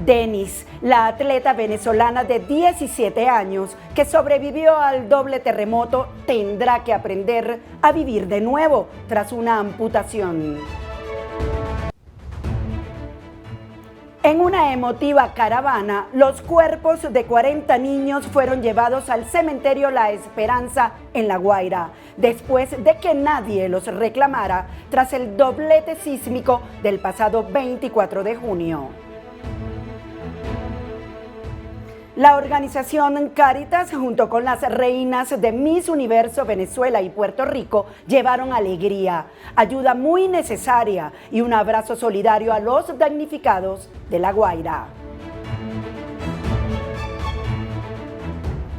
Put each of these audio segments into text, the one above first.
Denis, la atleta venezolana de 17 años que sobrevivió al doble terremoto, tendrá que aprender a vivir de nuevo tras una amputación. En una emotiva caravana, los cuerpos de 40 niños fueron llevados al cementerio La Esperanza en La Guaira, después de que nadie los reclamara tras el doblete sísmico del pasado 24 de junio. La organización Cáritas, junto con las reinas de Miss Universo Venezuela y Puerto Rico, llevaron alegría, ayuda muy necesaria y un abrazo solidario a los damnificados de La Guaira.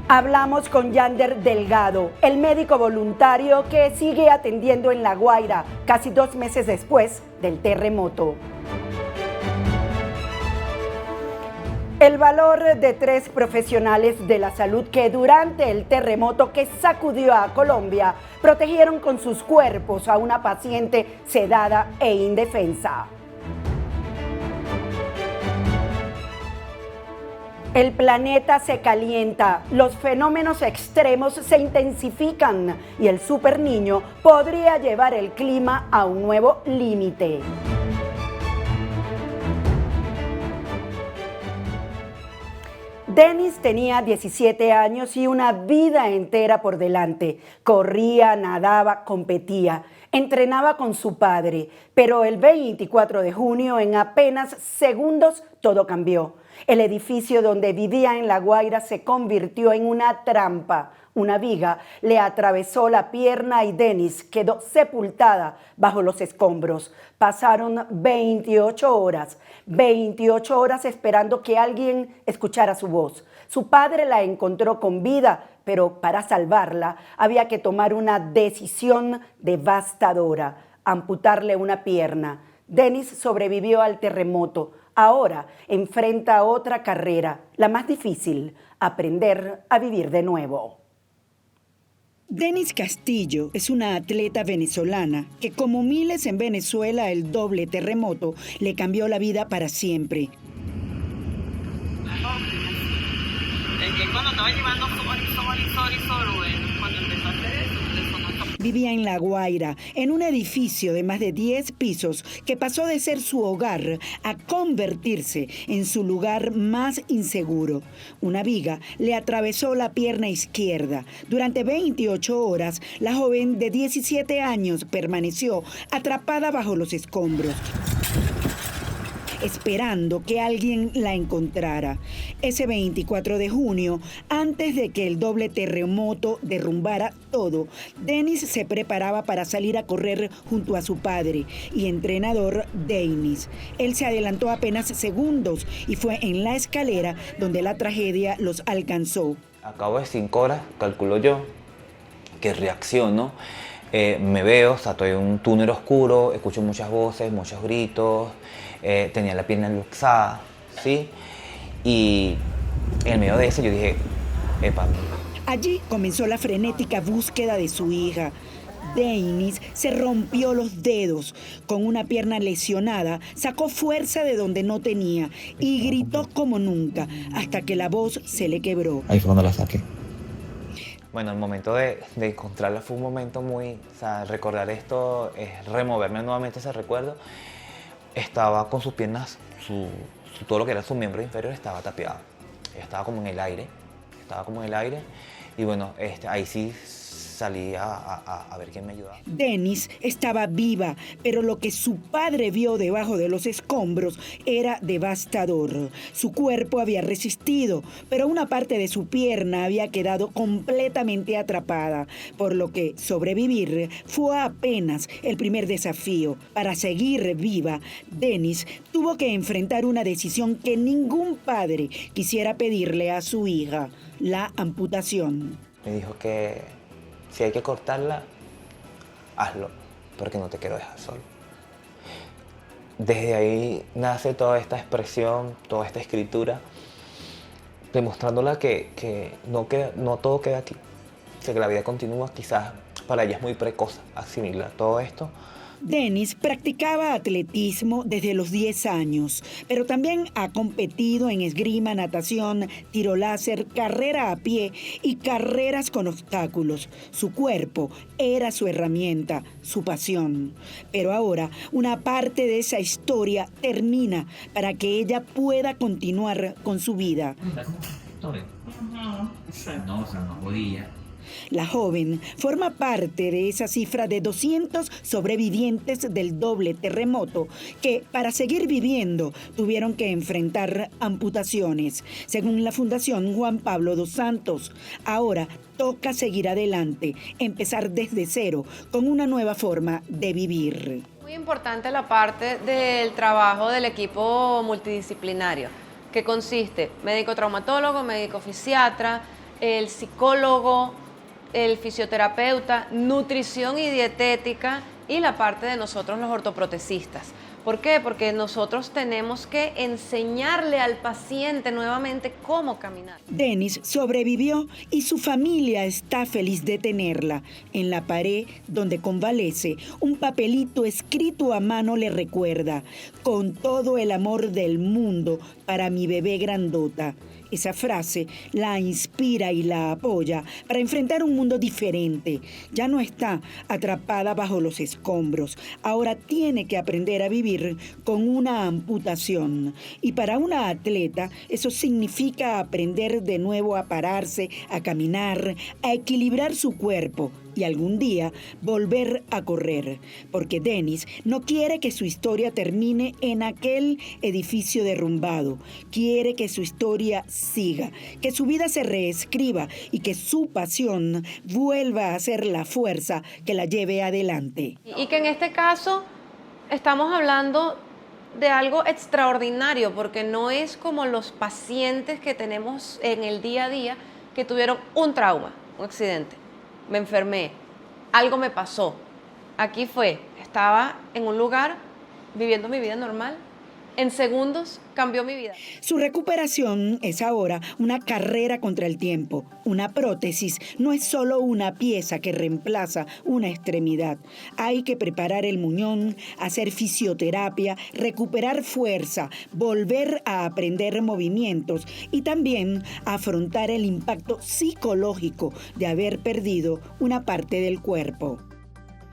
Hablamos con Yander Delgado, el médico voluntario que sigue atendiendo en La Guaira casi 2 meses después del terremoto. El valor de 3 profesionales de la salud que durante el terremoto que sacudió a Colombia protegieron con sus cuerpos a una paciente sedada e indefensa. El planeta se calienta, los fenómenos extremos se intensifican y el superniño podría llevar el clima a un nuevo límite. Denis tenía 17 años y una vida entera por delante. Corría, nadaba, competía, entrenaba con su padre, pero el 24 de junio, en apenas segundos, todo cambió. El edificio donde vivía en La Guaira se convirtió en una trampa. Una viga le atravesó la pierna y Denis quedó sepultada bajo los escombros. Pasaron 28 horas esperando que alguien escuchara su voz. Su padre la encontró con vida, pero para salvarla había que tomar una decisión devastadora: amputarle una pierna. Denis sobrevivió al terremoto. Ahora enfrenta otra carrera, la más difícil: aprender a vivir de nuevo. Denis Castillo es una atleta venezolana que, como miles en Venezuela, el doble terremoto le cambió la vida para siempre. Vivía en La Guaira, en un edificio de más de 10 pisos que pasó de ser su hogar a convertirse en su lugar más inseguro. Una viga le atravesó la pierna izquierda. Durante 28 horas, la joven de 17 años permaneció atrapada bajo los escombros, esperando que alguien la encontrara. Ese 24 de junio, antes de que el doble terremoto derrumbara todo, Denis se preparaba para salir a correr junto a su padre y entrenador Denis. Él se adelantó apenas segundos y fue en la escalera donde la tragedia los alcanzó. A cabo de 5 horas, calculo yo, que reacciono. Me veo, o sea, estoy en un túnel oscuro, escucho muchas voces, muchos gritos, tenía la pierna luxada, ¿sí? Y en medio de eso yo dije, epa. Allí comenzó la frenética búsqueda de su hija. Denis se rompió los dedos. Con una pierna lesionada, sacó fuerza de donde no tenía y gritó como nunca, hasta que la voz se le quebró. Ahí fue cuando la saqué. Bueno, el momento de encontrarla fue un momento muy... O sea, recordar esto es removerme nuevamente ese recuerdo. Estaba con sus piernas, todo lo que era su miembro inferior estaba tapiado. Ella estaba como en el aire. Y bueno, ahí sí salí a ver quién me ayudaba. Denis estaba viva, pero lo que su padre vio debajo de los escombros era devastador. Su cuerpo había resistido, pero una parte de su pierna había quedado completamente atrapada, por lo que sobrevivir fue apenas el primer desafío. Para seguir viva, Denis tuvo que enfrentar una decisión que ningún padre quisiera pedirle a su hija: la amputación. Me dijo que si hay que cortarla, hazlo, porque no te quiero dejar solo. Desde ahí nace toda esta expresión, toda esta escritura, demostrándola que no todo queda aquí, que la vida continúa. Quizás para ella es muy precoz asimilar todo esto, Denis practicaba atletismo desde los 10 años, pero también ha competido en esgrima, natación, tiro láser, carrera a pie y carreras con obstáculos. Su cuerpo era su herramienta, su pasión. Pero ahora una parte de esa historia termina para que ella pueda continuar con su vida. No, o sea, no podía. La joven forma parte de esa cifra de 200 sobrevivientes del doble terremoto que, para seguir viviendo, tuvieron que enfrentar amputaciones. Según la Fundación Juan Pablo dos Santos, ahora toca seguir adelante, empezar desde cero, con una nueva forma de vivir. Muy importante la parte del trabajo del equipo multidisciplinario, que consiste médico traumatólogo, médico fisiatra, el psicólogo, el fisioterapeuta, nutrición y dietética y la parte de nosotros los ortoprotecistas. ¿Por qué? Porque nosotros tenemos que enseñarle al paciente nuevamente cómo caminar. Denis sobrevivió y su familia está feliz de tenerla. En la pared donde convalece, un papelito escrito a mano le recuerda: con todo el amor del mundo para mi bebé grandota. Esa frase la inspira y la apoya para enfrentar un mundo diferente. Ya no está atrapada bajo los escombros. Ahora tiene que aprender a vivir con una amputación. Y para una atleta eso significa aprender de nuevo a pararse, a caminar, a equilibrar su cuerpo y algún día volver a correr, porque Denis no quiere que su historia termine en aquel edificio derrumbado. Quiere que su historia siga, que su vida se reescriba y que su pasión vuelva a ser la fuerza que la lleve adelante. Y que en este caso estamos hablando de algo extraordinario, porque no es como los pacientes que tenemos en el día a día que tuvieron un trauma, un accidente. Me enfermé, algo me pasó. Aquí estaba en un lugar viviendo mi vida normal. En segundos cambió mi vida. Su recuperación es ahora una carrera contra el tiempo. Una prótesis no es solo una pieza que reemplaza una extremidad. Hay que preparar el muñón, hacer fisioterapia, recuperar fuerza, volver a aprender movimientos y también afrontar el impacto psicológico de haber perdido una parte del cuerpo.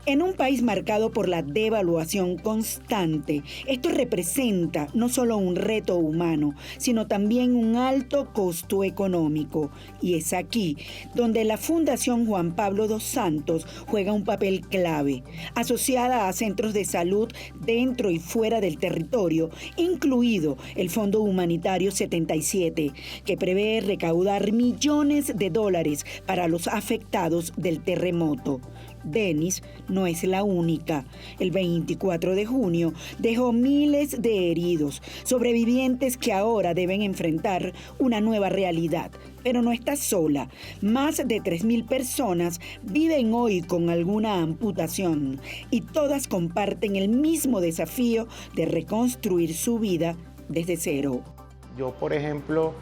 En un país marcado por la devaluación constante, esto representa no solo un reto humano, sino también un alto costo económico. Y es aquí donde la Fundación Juan Pablo dos Santos juega un papel clave, asociada a centros de salud dentro y fuera del territorio, incluido el Fondo Humanitario 77, que prevé recaudar millones de dólares para los afectados del terremoto. Denis no es la única. El 24 de junio dejó miles de heridos, sobrevivientes que ahora deben enfrentar una nueva realidad. Pero no está sola. Más de 3.000 personas viven hoy con alguna amputación y todas comparten el mismo desafío de reconstruir su vida desde cero. Yo, por ejemplo,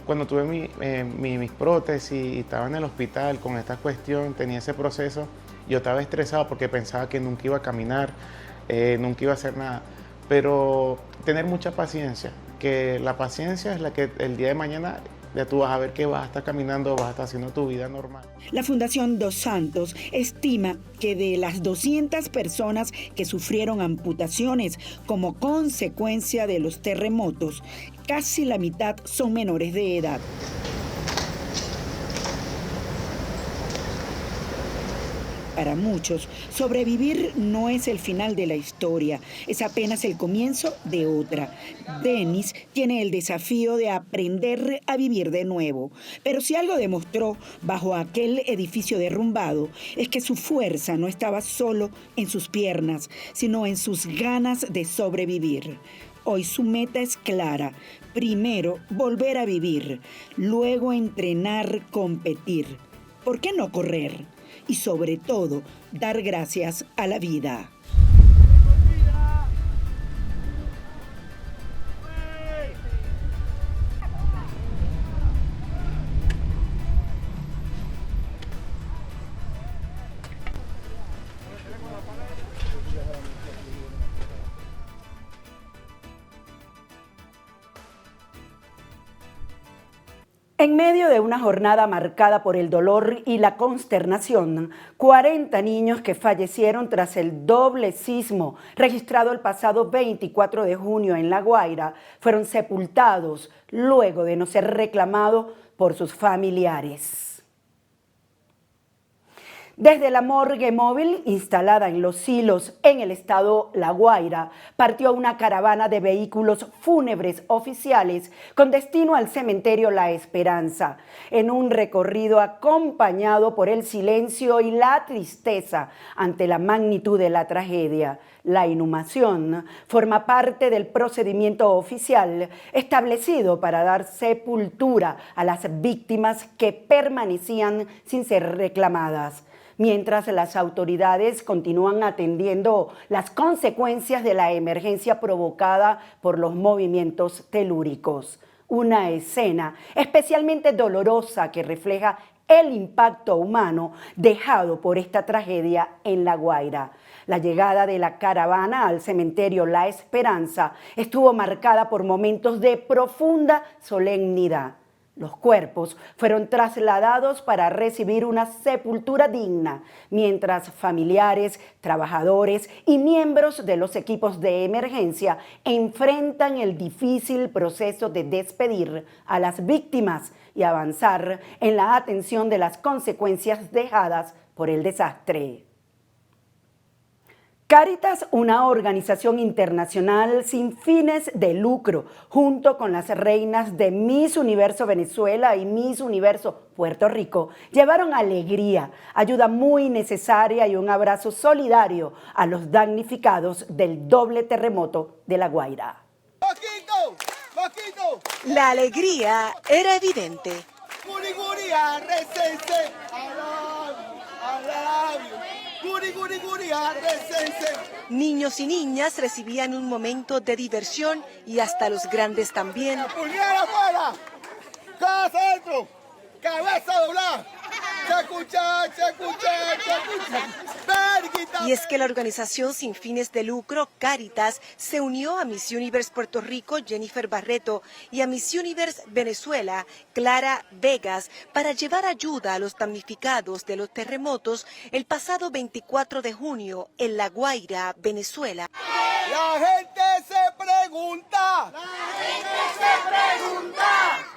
cuando tuve mis prótesis y estaba en el hospital con esta cuestión, tenía ese proceso. Yo estaba estresado porque pensaba que nunca iba a caminar, nunca iba a hacer nada. Pero tener mucha paciencia, que la paciencia es la que el día de mañana ya tú vas a ver que vas a estar caminando, vas a estar haciendo tu vida normal. La Fundación Dos Santos estima que de las 200 personas que sufrieron amputaciones como consecuencia de los terremotos, casi la mitad son menores de edad. Para muchos, sobrevivir no es el final de la historia, es apenas el comienzo de otra. Denis tiene el desafío de aprender a vivir de nuevo. Pero si algo demostró bajo aquel edificio derrumbado, es que su fuerza no estaba solo en sus piernas, sino en sus ganas de sobrevivir. Hoy su meta es clara. Primero, volver a vivir. Luego, entrenar, competir. ¿Por qué no correr? Y sobre todo, dar gracias a la vida. En medio de una jornada marcada por el dolor y la consternación, 40 niños que fallecieron tras el doble sismo registrado el pasado 24 de junio en La Guaira fueron sepultados luego de no ser reclamados por sus familiares. Desde la morgue móvil instalada en Los Silos, en el estado La Guaira, partió una caravana de vehículos fúnebres oficiales con destino al cementerio La Esperanza, en un recorrido acompañado por el silencio y la tristeza ante la magnitud de la tragedia. La inhumación forma parte del procedimiento oficial establecido para dar sepultura a las víctimas que permanecían sin ser reclamadas, mientras las autoridades continúan atendiendo las consecuencias de la emergencia provocada por los movimientos telúricos. Una escena especialmente dolorosa que refleja el impacto humano dejado por esta tragedia en La Guaira. La llegada de la caravana al cementerio La Esperanza estuvo marcada por momentos de profunda solemnidad. Los cuerpos fueron trasladados para recibir una sepultura digna, mientras familiares, trabajadores y miembros de los equipos de emergencia enfrentan el difícil proceso de despedir a las víctimas y avanzar en la atención de las consecuencias dejadas por el desastre. Cáritas, una organización internacional sin fines de lucro, junto con las reinas de Miss Universo Venezuela y Miss Universo Puerto Rico, llevaron alegría, ayuda muy necesaria y un abrazo solidario a los damnificados del doble terremoto de La Guaira. La alegría era evidente. Niños y niñas recibían un momento de diversión y hasta los grandes también. ¡Pulgar afuera! ¡Cabeza adentro! ¡Cabeza doblada! ¡Chacuchá, chacuchá, chacuchá! Y es que la organización sin fines de lucro, Cáritas, se unió a Miss Universe Puerto Rico, Jennifer Barreto, y a Miss Universe Venezuela, Clara Vegas, para llevar ayuda a los damnificados de los terremotos el pasado 24 de junio en La Guaira, Venezuela. La gente se pregunta.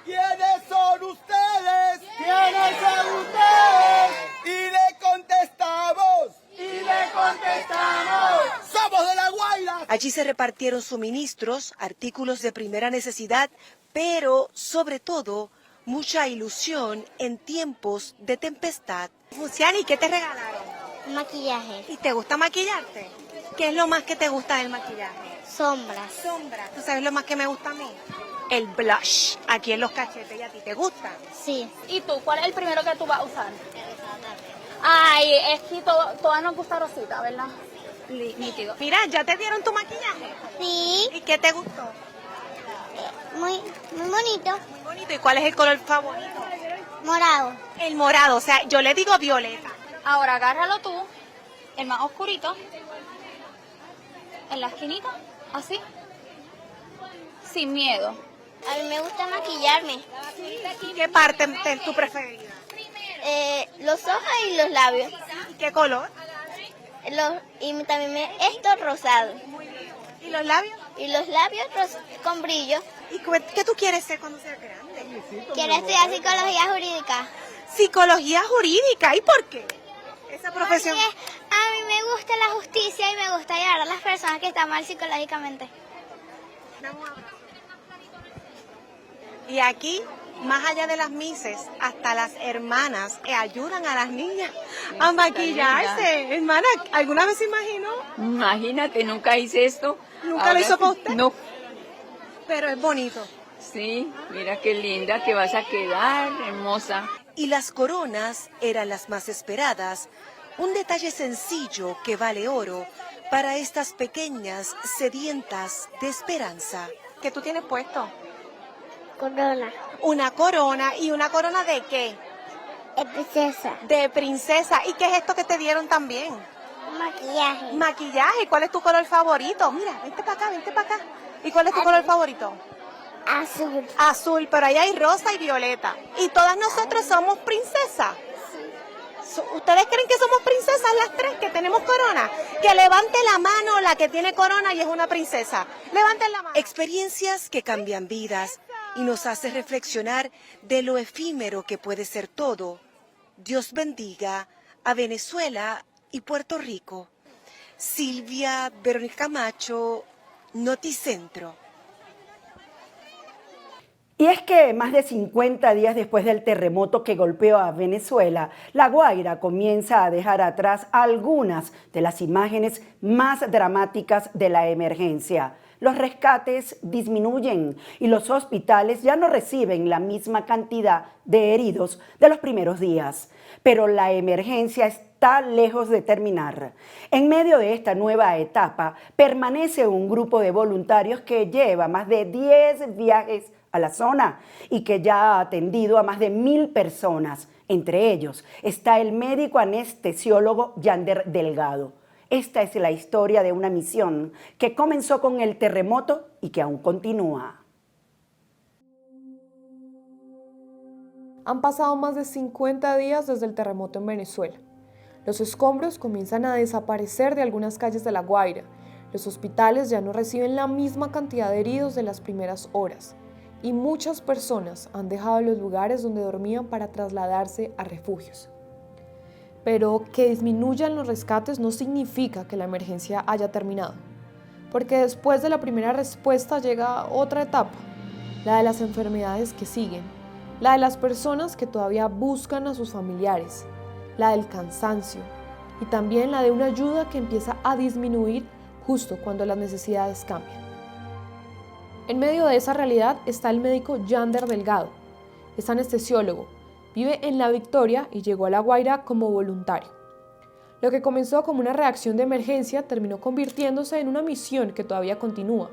¿Quiénes son ustedes? ¿Quiénes son ustedes? Y le contestamos. ¡Somos de La Guaira! Allí se repartieron suministros, artículos de primera necesidad, pero sobre todo mucha ilusión en tiempos de tempestad. Luciani, ¿qué te regalaron? Maquillaje, ¿Y te gusta maquillarte? ¿Qué es lo más que te gusta del maquillaje? sombras. Sombra. ¿Tú sabes lo más que me gusta a mí? El blush, aquí en los cachetes. ¿Y a ti te gusta? Sí. ¿Y tú? ¿Cuál es el primero que tú vas a usar? Ay, es que todas nos gusta rosita, ¿verdad? Nítido. Mira, ¿ya te dieron tu maquillaje? Sí, ¿Y qué te gustó? muy bonito. Muy bonito. ¿Y cuál es el color favorito? Morado. El morado, o sea, yo le digo violeta. Ahora agárralo tú, el más oscurito, en la esquinita, así, sin miedo. A mí me gusta maquillarme. ¿Qué parte es tu preferida? Los ojos y los labios. ¿Y qué color? Y también esto rosado. ¿Y los labios? Y los labios con brillo. ¿Y qué tú quieres ser cuando seas grande? Quiero estudiar psicología jurídica. Psicología jurídica, ¿y por qué? Esa profesión. A mí me gusta la justicia y me gusta ayudar a las personas que están mal psicológicamente. Y aquí, más allá de las mises, hasta las hermanas ayudan a las niñas a maquillarse. Hermana, ¿alguna vez se imaginó? Imagínate, nunca hice esto. ¿Nunca lo hizo para usted? No. Pero es bonito. Sí, mira qué linda que vas a quedar, hermosa. Y las coronas eran las más esperadas. Un detalle sencillo que vale oro para estas pequeñas sedientas de esperanza. ¿Qué tú tienes puesto? Corona. Una corona. ¿Y una corona de qué? Es princesa. De princesa. ¿Y qué es esto que te dieron también? Maquillaje. Maquillaje. ¿Cuál es tu color favorito? Mira, vente para acá, vente para acá. ¿Y cuál es tu color favorito? Azul. Azul, pero ahí hay rosa y violeta. Y todas nosotros somos princesas. ¿Ustedes creen que somos princesas las tres que tenemos corona? Que levante la mano la que tiene corona y es una princesa. Levanten la mano. Experiencias que cambian vidas y nos hace reflexionar de lo efímero que puede ser todo. Dios bendiga a Venezuela y Puerto Rico. Silvia Verónica Camacho, Noticentro. Y es que más de 50 días después del terremoto que golpeó a Venezuela, La Guaira comienza a dejar atrás algunas de las imágenes más dramáticas de la emergencia. Los rescates disminuyen y los hospitales ya no reciben la misma cantidad de heridos de los primeros días. Pero la emergencia está lejos de terminar. En medio de esta nueva etapa, permanece un grupo de voluntarios que lleva más de 10 viajes a la zona y que ya ha atendido a más de 1000 personas. Entre ellos está el médico anestesiólogo Yander Delgado. Esta es la historia de una misión que comenzó con el terremoto y que aún continúa. Han pasado más de 50 días desde el terremoto en Venezuela. Los escombros comienzan a desaparecer de algunas calles de La Guaira. Los hospitales ya no reciben la misma cantidad de heridos de las primeras horas. Y muchas personas han dejado los lugares donde dormían para trasladarse a refugios. Pero que disminuyan los rescates no significa que la emergencia haya terminado, porque después de la primera respuesta llega otra etapa, la de las enfermedades que siguen, la de las personas que todavía buscan a sus familiares, la del cansancio y también la de una ayuda que empieza a disminuir justo cuando las necesidades cambian. En medio de esa realidad está el médico Yander Delgado. Es anestesiólogo, vive en La Victoria y llegó a La Guaira como voluntario. Lo que comenzó como una reacción de emergencia terminó convirtiéndose en una misión que todavía continúa.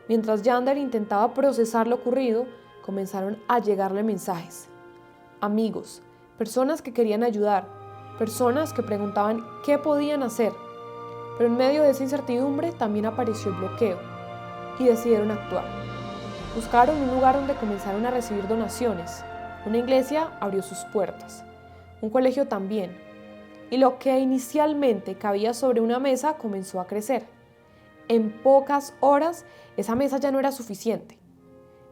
Mientras Yander intentaba procesar lo ocurrido, comenzaron a llegarle mensajes. Amigos, personas que querían ayudar, personas que preguntaban qué podían hacer. Pero en medio de esa incertidumbre también apareció el bloqueo. Y decidieron actuar. Buscaron un lugar donde comenzaron a recibir donaciones. Una iglesia abrió sus puertas. Un colegio también. Y lo que inicialmente cabía sobre una mesa comenzó a crecer. En pocas horas, esa mesa ya no era suficiente.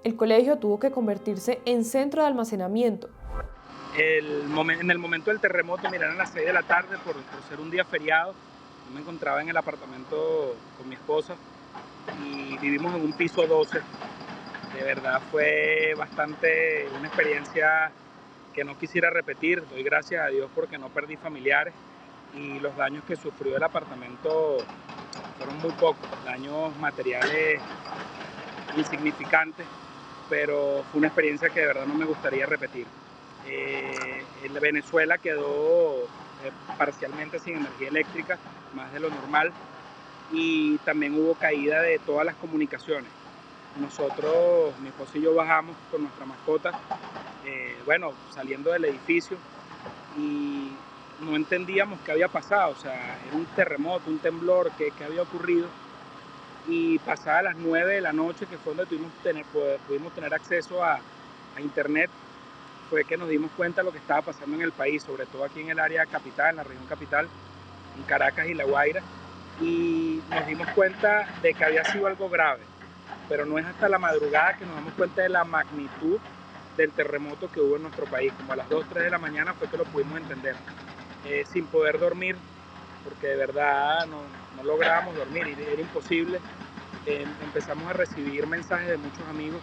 El colegio tuvo que convertirse en centro de almacenamiento. En el momento del terremoto, eran las 6 de la tarde por ser un día feriado. Yo me encontraba en el apartamento con mi esposa y vivimos en un piso 12. De verdad fue una experiencia que no quisiera repetir. Doy gracias a Dios porque no perdí familiares y los daños que sufrió el apartamento fueron muy pocos, daños materiales insignificantes, pero fue una experiencia que de verdad no me gustaría repetir. En Venezuela quedó parcialmente sin energía eléctrica, más de lo normal, y también hubo caída de todas las comunicaciones. Nosotros, mi esposo y yo bajamos con nuestra mascota, saliendo del edificio y no entendíamos qué había pasado, o sea, era un terremoto, un temblor, qué había ocurrido. Y pasadas las 9 de la noche, que fue donde pudimos tener acceso a internet, fue que nos dimos cuenta de lo que estaba pasando en el país, sobre todo aquí en el área capital, en la región capital, en Caracas y La Guaira, y nos dimos cuenta de que había sido algo grave, pero no es hasta la madrugada que nos damos cuenta de la magnitud del terremoto que hubo en nuestro país. Como a las 2, 3 de la mañana fue que lo pudimos entender, sin poder dormir, porque de verdad no lográbamos dormir, era imposible. Empezamos a recibir mensajes de muchos amigos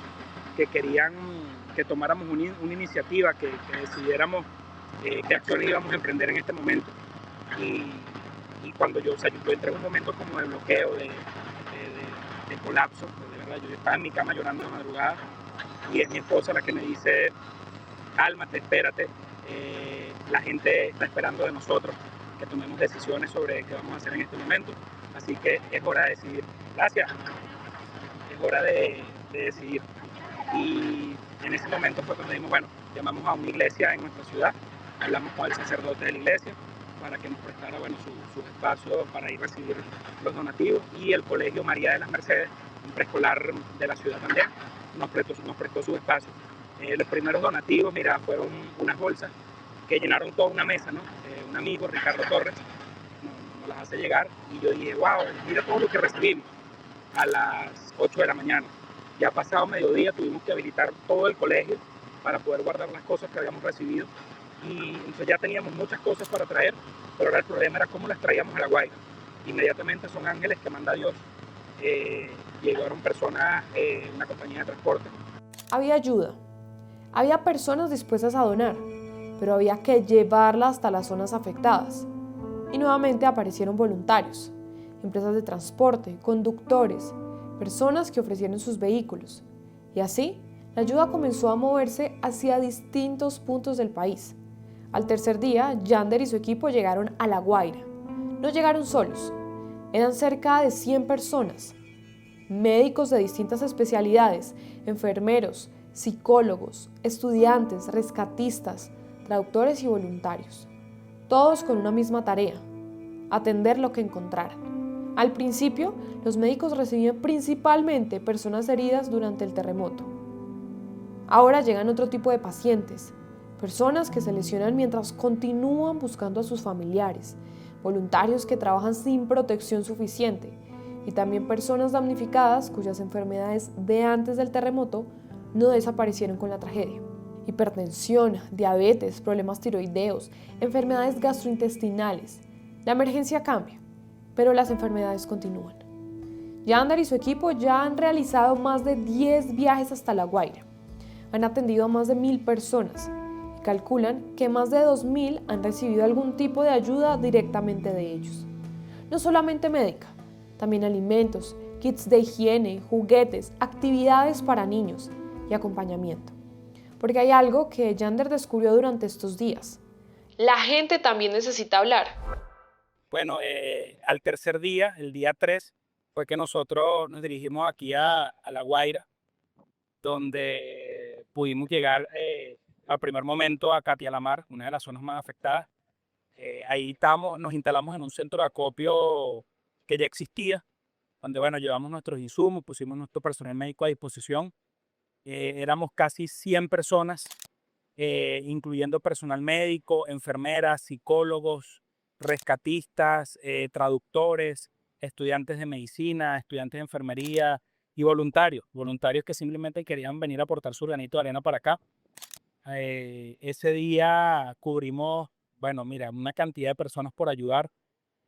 que querían que tomáramos una iniciativa, que decidiéramos qué acciones íbamos a emprender en este momento. Y cuando yo entré en un momento como de bloqueo, de colapso, de verdad, yo estaba en mi cama llorando de madrugada y es mi esposa la que me dice: cálmate, espérate, la gente está esperando de nosotros que tomemos decisiones sobre qué vamos a hacer en este momento, así que es hora de decidir. Gracias, es hora de decidir. Y en ese momento fue cuando dijimos, llamamos a una iglesia en nuestra ciudad, hablamos con el sacerdote de la iglesia, para que nos prestara sus espacios para ir a recibir los donativos, y el Colegio María de las Mercedes, un preescolar de la ciudad también, nos prestó su espacio. Los primeros donativos, mira, fueron unas bolsas que llenaron toda una mesa, ¿no? Un amigo, Ricardo Torres, nos las hace llegar, y yo dije, wow, mira todo lo que recibimos a las 8 de la mañana. Ya pasado mediodía tuvimos que habilitar todo el colegio para poder guardar las cosas que habíamos recibido, y entonces ya teníamos muchas cosas para traer, pero ahora el problema era cómo las traíamos a La Guaira. Inmediatamente son ángeles que manda Dios. Llegaron personas, una compañía de transporte. Había ayuda, había personas dispuestas a donar, pero había que llevarla hasta las zonas afectadas. Y nuevamente aparecieron voluntarios, empresas de transporte, conductores, personas que ofrecieron sus vehículos. Y así, la ayuda comenzó a moverse hacia distintos puntos del país. Al tercer día, Yander y su equipo llegaron a La Guaira. No llegaron solos, eran cerca de 100 personas. Médicos de distintas especialidades, enfermeros, psicólogos, estudiantes, rescatistas, traductores y voluntarios. Todos con una misma tarea: atender lo que encontraran. Al principio, los médicos recibían principalmente personas heridas durante el terremoto. Ahora llegan otro tipo de pacientes, personas que se lesionan mientras continúan buscando a sus familiares, voluntarios que trabajan sin protección suficiente, y también personas damnificadas cuyas enfermedades de antes del terremoto no desaparecieron con la tragedia. Hipertensión, diabetes, problemas tiroideos, enfermedades gastrointestinales. La emergencia cambia, pero las enfermedades continúan. Yander y su equipo ya han realizado más de 10 viajes hasta La Guaira. Han atendido a más de 1.000 personas y calculan que más de 2.000 han recibido algún tipo de ayuda directamente de ellos. No solamente médica, también alimentos, kits de higiene, juguetes, actividades para niños y acompañamiento. Porque hay algo que Yander descubrió durante estos días. La gente también necesita hablar. Bueno, al tercer día, el día 3, fue que nosotros nos dirigimos aquí a La Guaira, donde pudimos llegar al primer momento a Catialamar, una de las zonas más afectadas. Ahí nos instalamos en un centro de acopio que ya existía, donde bueno, llevamos nuestros insumos, pusimos nuestro personal médico a disposición. Éramos casi 100 personas, incluyendo personal médico, enfermeras, psicólogos, rescatistas, traductores, estudiantes de medicina, estudiantes de enfermería y voluntarios que simplemente querían venir a aportar su granito de arena para acá. Ese día cubrimos, bueno, mira, una cantidad de personas por ayudar,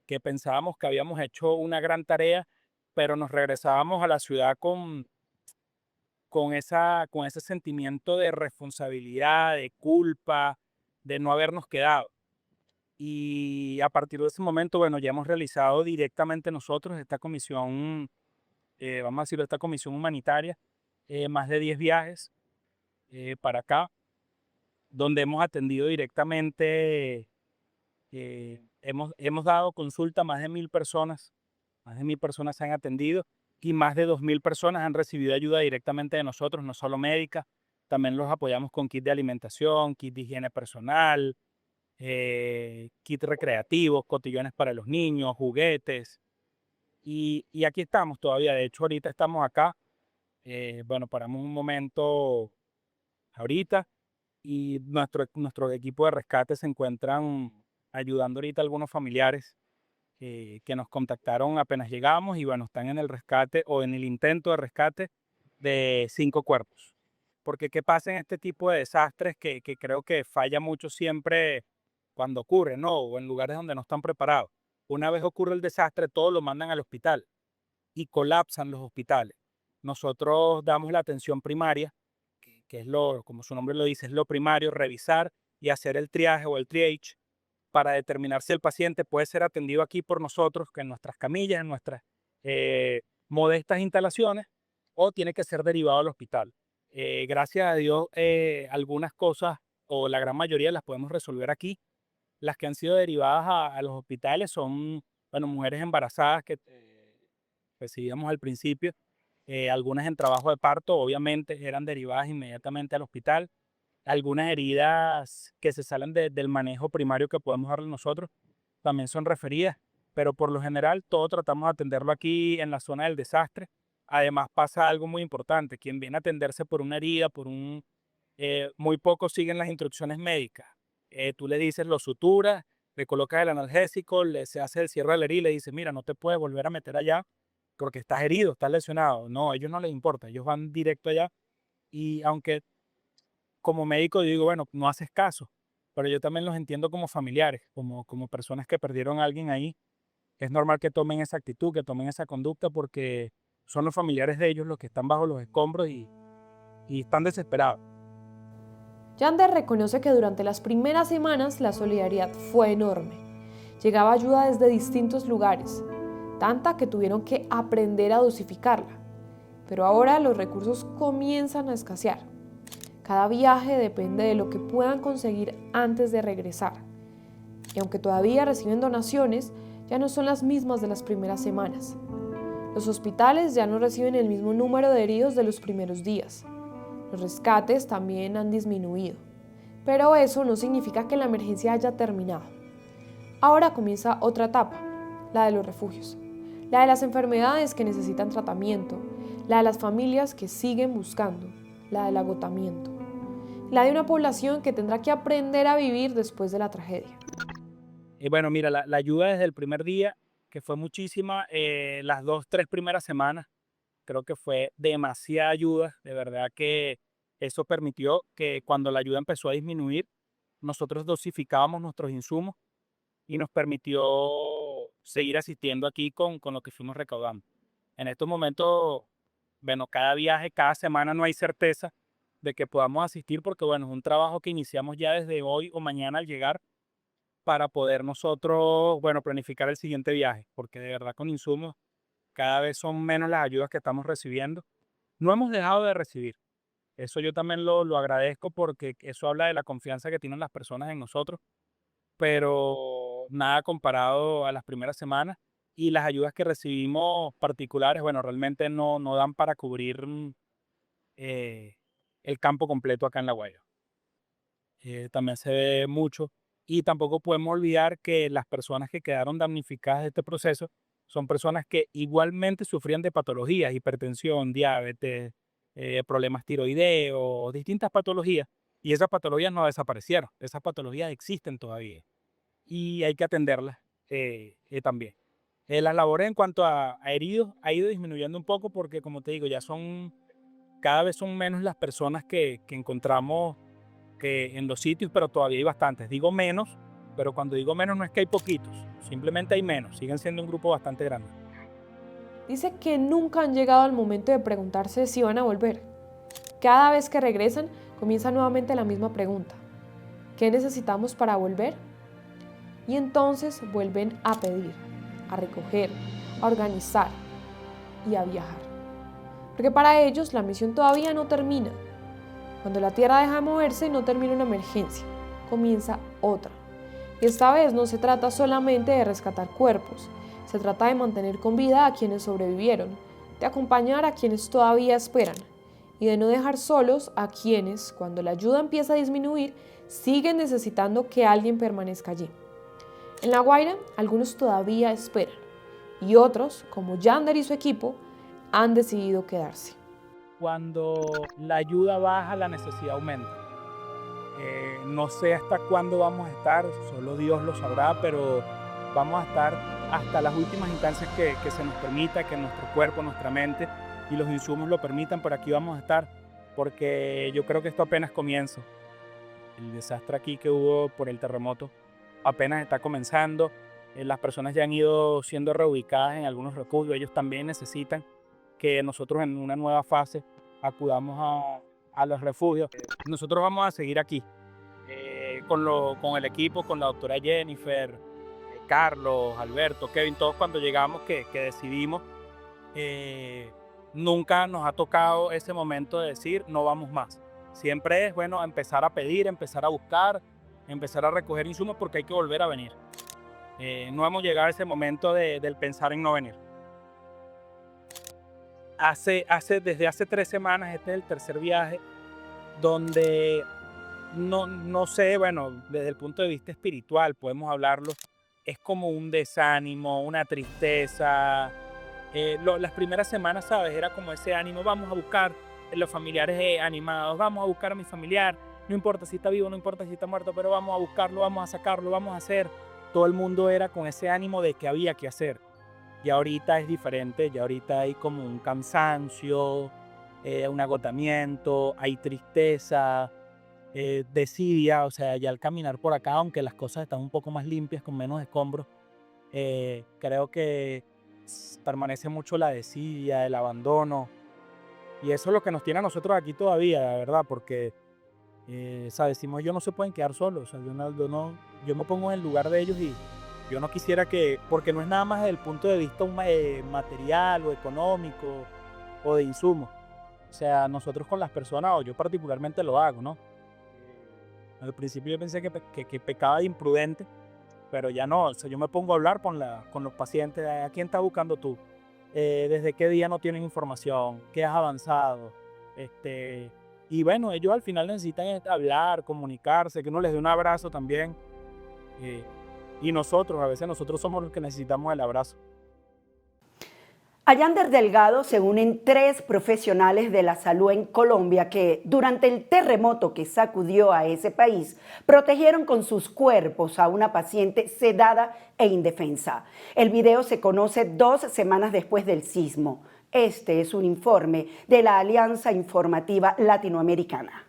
que pensábamos que habíamos hecho una gran tarea, pero nos regresábamos a la ciudad con ese sentimiento de responsabilidad, de culpa, de no habernos quedado. Y a partir de ese momento, bueno, ya hemos realizado directamente nosotros esta comisión, vamos a decirlo, esta comisión humanitaria, más de 10 viajes para acá, donde hemos atendido directamente, hemos dado consulta a más de 1.000 personas, más de 1.000 personas se han atendido, y más de 2.000 personas han recibido ayuda directamente de nosotros, no solo médica, también los apoyamos con kit de alimentación, kit de higiene personal, kit recreativos, cotillones para los niños, juguetes, y aquí estamos todavía. De hecho, ahorita estamos acá, bueno, paramos un momento ahorita, y nuestro equipo de rescate se encuentran ayudando ahorita a algunos familiares que nos contactaron apenas llegamos, y bueno, están en el rescate o en el intento de rescate de 5 cuerpos. Porque ¿qué pasa en este tipo de desastres que creo que falla mucho siempre cuando ocurre, ¿no? O en lugares donde no están preparados? Una vez ocurre el desastre, todos lo mandan al hospital y colapsan los hospitales. Nosotros damos la atención primaria, que es como su nombre lo dice, es lo primario, revisar y hacer el triaje o el triage para determinar si el paciente puede ser atendido aquí por nosotros, que en nuestras camillas, en nuestras modestas instalaciones, o tiene que ser derivado al hospital. Gracias a Dios, algunas cosas, o la gran mayoría, las podemos resolver aquí. Las que han sido derivadas a los hospitales son, bueno, mujeres embarazadas que recibíamos al principio, algunas en trabajo de parto, obviamente eran derivadas inmediatamente al hospital. Algunas heridas que se salen del manejo primario que podemos darle nosotros, también son referidas, pero por lo general todo tratamos de atenderlo aquí en la zona del desastre. Además pasa algo muy importante, quien viene a atenderse por una herida, muy pocos siguen las instrucciones médicas. Tú le dices, lo suturas, le colocas el analgésico, se hace el cierre de la herida y le dices, mira, no te puedes volver a meter allá porque estás herido, estás lesionado. No, a ellos no les importa, ellos van directo allá. Y aunque como médico digo, bueno, no haces caso, pero yo también los entiendo como familiares, como personas que perdieron a alguien ahí. Es normal que tomen esa actitud, que tomen esa conducta, porque son los familiares de ellos los que están bajo los escombros y están desesperados. Yander reconoce que durante las primeras semanas la solidaridad fue enorme. Llegaba ayuda desde distintos lugares, tanta que tuvieron que aprender a dosificarla. Pero ahora los recursos comienzan a escasear. Cada viaje depende de lo que puedan conseguir antes de regresar. Y aunque todavía reciben donaciones, ya no son las mismas de las primeras semanas. Los hospitales ya no reciben el mismo número de heridos de los primeros días. Los rescates también han disminuido. Pero eso no significa que la emergencia haya terminado. Ahora comienza otra etapa, la de los refugios. La de las enfermedades que necesitan tratamiento, la de las familias que siguen buscando, la del agotamiento, la de una población que tendrá que aprender a vivir después de la tragedia. Y bueno, mira, la ayuda desde el primer día, que fue muchísima, las 2-3 primeras semanas, creo que fue demasiada ayuda, de verdad que eso permitió que cuando la ayuda empezó a disminuir, nosotros dosificábamos nuestros insumos y nos permitió seguir asistiendo aquí con lo que fuimos recaudando. En estos momentos, bueno, cada viaje, cada semana no hay certeza de que podamos asistir porque, bueno, es un trabajo que iniciamos ya desde hoy o mañana al llegar para poder nosotros, bueno, planificar el siguiente viaje, porque de verdad con insumos cada vez son menos las ayudas que estamos recibiendo. No hemos dejado de recibir. Eso yo también lo agradezco porque eso habla de la confianza que tienen las personas en nosotros, pero nada comparado a las primeras semanas, y las ayudas que recibimos particulares, bueno, realmente no dan para cubrir el campo completo acá en La Guaira. También se ve mucho, y tampoco podemos olvidar que las personas que quedaron damnificadas de este proceso son personas que igualmente sufrían de patologías, hipertensión, diabetes, problemas tiroideos, distintas patologías, y esas patologías no desaparecieron, esas patologías existen todavía y hay que atenderlas también. Las labores en cuanto a heridos ha ido disminuyendo un poco porque, como te digo, cada vez son menos las personas que encontramos en los sitios, pero todavía hay bastantes. Digo menos, pero cuando digo menos no es que hay poquitos, simplemente hay menos, siguen siendo un grupo bastante grande. Dice que nunca han llegado al momento de preguntarse si van a volver. Cada vez que regresan, comienza nuevamente la misma pregunta. ¿Qué necesitamos para volver? Y entonces vuelven a pedir, a recoger, a organizar y a viajar. Porque para ellos la misión todavía no termina. Cuando la Tierra deja de moverse, no termina una emergencia, comienza otra. Y esta vez no se trata solamente de rescatar cuerpos, se trata de mantener con vida a quienes sobrevivieron, de acompañar a quienes todavía esperan y de no dejar solos a quienes, cuando la ayuda empieza a disminuir, siguen necesitando que alguien permanezca allí. En La Guaira, algunos todavía esperan y otros, como Yander y su equipo, han decidido quedarse. Cuando la ayuda baja, la necesidad aumenta. No sé hasta cuándo vamos a estar, solo Dios lo sabrá, pero vamos a estar hasta las últimas instancias que se nos permita, que nuestro cuerpo, nuestra mente y los insumos lo permitan, pero aquí vamos a estar, porque yo creo que esto apenas comienza. El desastre aquí que hubo por el terremoto apenas está comenzando, las personas ya han ido siendo reubicadas en algunos refugios, ellos también necesitan que nosotros en una nueva fase acudamos a los refugios. Nosotros vamos a seguir aquí con el equipo, con la doctora Jennifer, Carlos, Alberto, Kevin, todos cuando llegamos que decidimos, nunca nos ha tocado ese momento de decir no vamos más. Siempre es bueno empezar a pedir, empezar a buscar, empezar a recoger insumos porque hay que volver a venir. No hemos llegado a ese momento del pensar en no venir. Desde hace 3 semanas, este es el tercer viaje, donde no sé, bueno, desde el punto de vista espiritual podemos hablarlo, es como un desánimo, una tristeza. Las primeras semanas, ¿sabes? Era como ese ánimo, vamos a buscar los familiares animados, vamos a buscar a mi familiar, no importa si está vivo, no importa si está muerto, pero vamos a buscarlo, vamos a sacarlo, vamos a hacer. Todo el mundo era con ese ánimo de que había que hacer. Y ahorita es diferente, ya ahorita hay como un cansancio, un agotamiento, hay tristeza, desidia, o sea, ya al caminar por acá, aunque las cosas están un poco más limpias, con menos escombros, creo que permanece mucho la desidia, el abandono, y eso es lo que nos tiene a nosotros aquí todavía, la verdad, porque, ¿sabes? Decimos, ellos no se pueden quedar solos, o sea, yo me pongo en el lugar de ellos y yo no quisiera que, porque no es nada más desde el punto de vista material o económico o de insumo. O sea, nosotros con las personas, o yo particularmente lo hago, ¿no? Al principio yo pensé que pecaba de imprudente, pero ya no. O sea, yo me pongo a hablar con los pacientes. ¿A quién estás buscando tú? ¿Desde qué día no tienen información? ¿Qué has avanzado? Y bueno, ellos al final necesitan hablar, comunicarse, que uno les dé un abrazo también. Y a veces nosotros somos los que necesitamos el abrazo. A Yander Delgado se unen 3 profesionales de la salud en Colombia que, durante el terremoto que sacudió a ese país, protegieron con sus cuerpos a una paciente sedada e indefensa. El video se conoce 2 semanas después del sismo. Este es un informe de la Alianza Informativa Latinoamericana.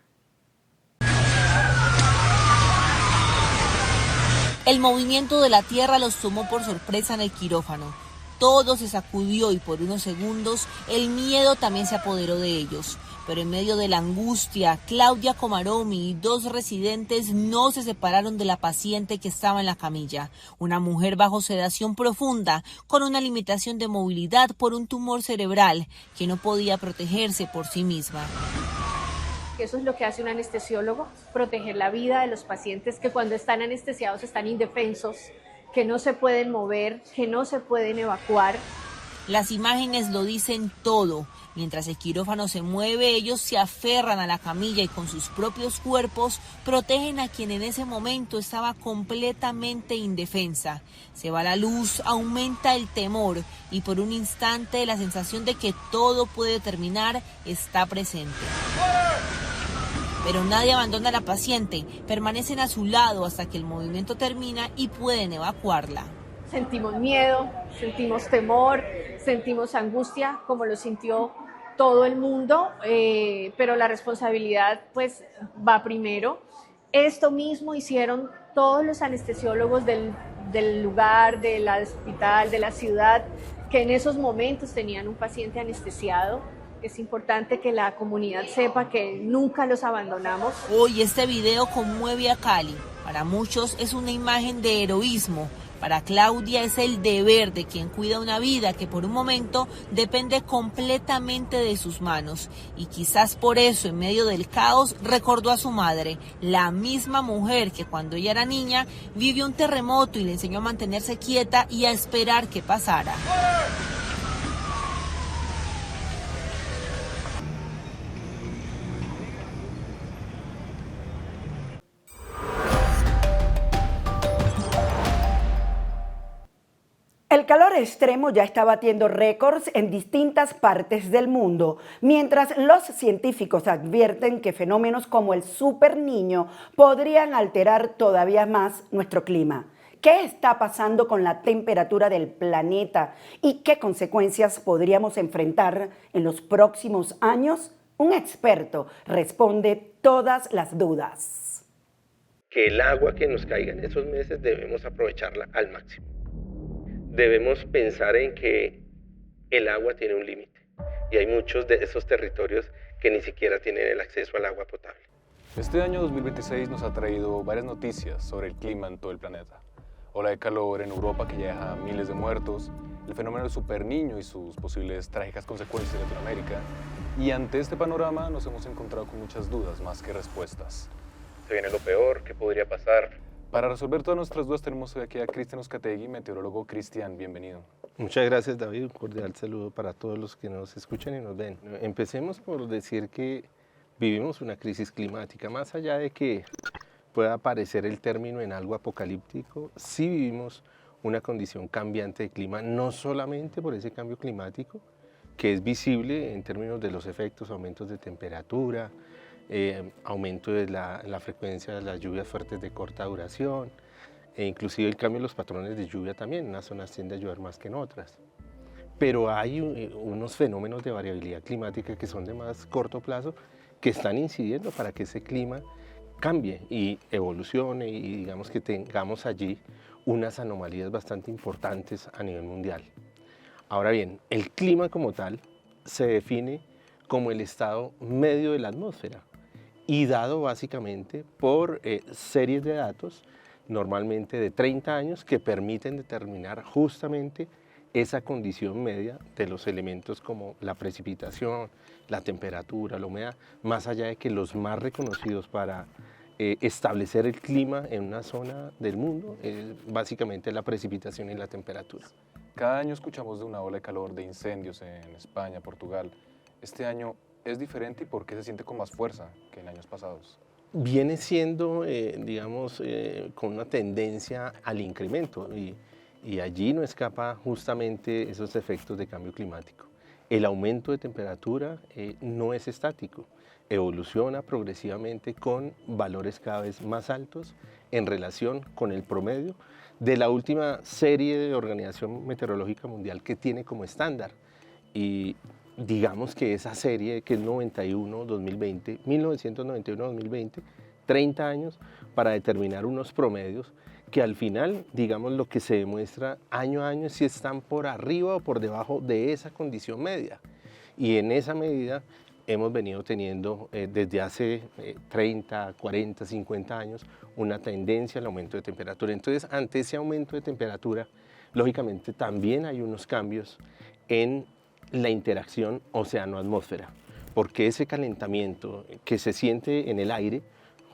El movimiento de la tierra los tomó por sorpresa en el quirófano. Todo se sacudió y por unos segundos el miedo también se apoderó de ellos. Pero en medio de la angustia, Claudia Comaromi y 2 residentes no se separaron de la paciente que estaba en la camilla. Una mujer bajo sedación profunda, con una limitación de movilidad por un tumor cerebral, que no podía protegerse por sí misma. Eso es lo que hace un anestesiólogo, proteger la vida de los pacientes que cuando están anestesiados están indefensos, que no se pueden mover, que no se pueden evacuar. Las imágenes lo dicen todo. Mientras el quirófano se mueve, ellos se aferran a la camilla y con sus propios cuerpos protegen a quien en ese momento estaba completamente indefensa. Se va la luz, aumenta el temor y por un instante la sensación de que todo puede terminar está presente. Pero nadie abandona a la paciente, permanecen a su lado hasta que el movimiento termina y pueden evacuarla. Sentimos miedo, sentimos temor, sentimos angustia, como lo sintió todo el mundo, pero la responsabilidad pues va primero. Esto mismo hicieron todos los anestesiólogos del lugar, del hospital, de la ciudad, que en esos momentos tenían un paciente anestesiado. Es importante que la comunidad sepa que nunca los abandonamos. Hoy este video conmueve a Cali. Para muchos es una imagen de heroísmo. Para Claudia es el deber de quien cuida una vida que por un momento depende completamente de sus manos. Y quizás por eso, en medio del caos, recordó a su madre, la misma mujer que cuando ella era niña vivió un terremoto y le enseñó a mantenerse quieta y a esperar que pasara. El calor extremo ya está batiendo récords en distintas partes del mundo, mientras los científicos advierten que fenómenos como el Super Niño podrían alterar todavía más nuestro clima. ¿Qué está pasando con la temperatura del planeta y qué consecuencias podríamos enfrentar en los próximos años? Un experto responde todas las dudas. Que el agua que nos caiga en esos meses debemos aprovecharla al máximo. Debemos pensar en que el agua tiene un límite y hay muchos de esos territorios que ni siquiera tienen el acceso al agua potable. Este año 2026 nos ha traído varias noticias sobre el clima en todo el planeta. Ola de calor en Europa que ya deja miles de muertos, el fenómeno del Super Niño y sus posibles trágicas consecuencias en Latinoamérica. Y ante este panorama nos hemos encontrado con muchas dudas más que respuestas. Se viene lo peor, ¿qué podría pasar? Para resolver todas nuestras dudas tenemos hoy aquí a Cristian Uzcategui, meteorólogo. Cristian, bienvenido. Muchas gracias, David. Un cordial saludo para todos los que nos escuchan y nos ven. Empecemos por decir que vivimos una crisis climática. Más allá de que pueda aparecer el término en algo apocalíptico, sí vivimos una condición cambiante de clima, no solamente por ese cambio climático, que es visible en términos de los efectos, aumentos de temperatura, aumento de la frecuencia de las lluvias fuertes de corta duración, e inclusive el cambio en los patrones de lluvia también, en unas zonas tiende a llover más que en otras. Pero hay unos fenómenos de variabilidad climática que son de más corto plazo que están incidiendo para que ese clima cambie y evolucione y digamos que tengamos allí unas anomalías bastante importantes a nivel mundial. Ahora bien, el clima como tal se define como el estado medio de la atmósfera y dado básicamente por series de datos, normalmente de 30 años, que permiten determinar justamente esa condición media de los elementos como la precipitación, la temperatura, la humedad, más allá de que los más reconocidos para establecer el clima en una zona del mundo es básicamente la precipitación y la temperatura. Cada año escuchamos de una ola de calor, de incendios en España, Portugal. Este año es diferente y ¿por qué se siente con más fuerza que en años pasados? Viene siendo, digamos, con una tendencia al incremento y allí no escapa justamente esos efectos de cambio climático. El aumento de temperatura no es estático, evoluciona progresivamente con valores cada vez más altos en relación con el promedio de la última serie de Organización Meteorológica Mundial que tiene como estándar. Y digamos que esa serie que es 91-2020, 1991-2020, 30 años para determinar unos promedios que al final, digamos, lo que se demuestra año a año es si están por arriba o por debajo de esa condición media. Y en esa medida hemos venido teniendo desde hace 30, 40, 50 años una tendencia al aumento de temperatura. Entonces, ante ese aumento de temperatura, lógicamente también hay unos cambios en la interacción océano-atmósfera, porque ese calentamiento que se siente en el aire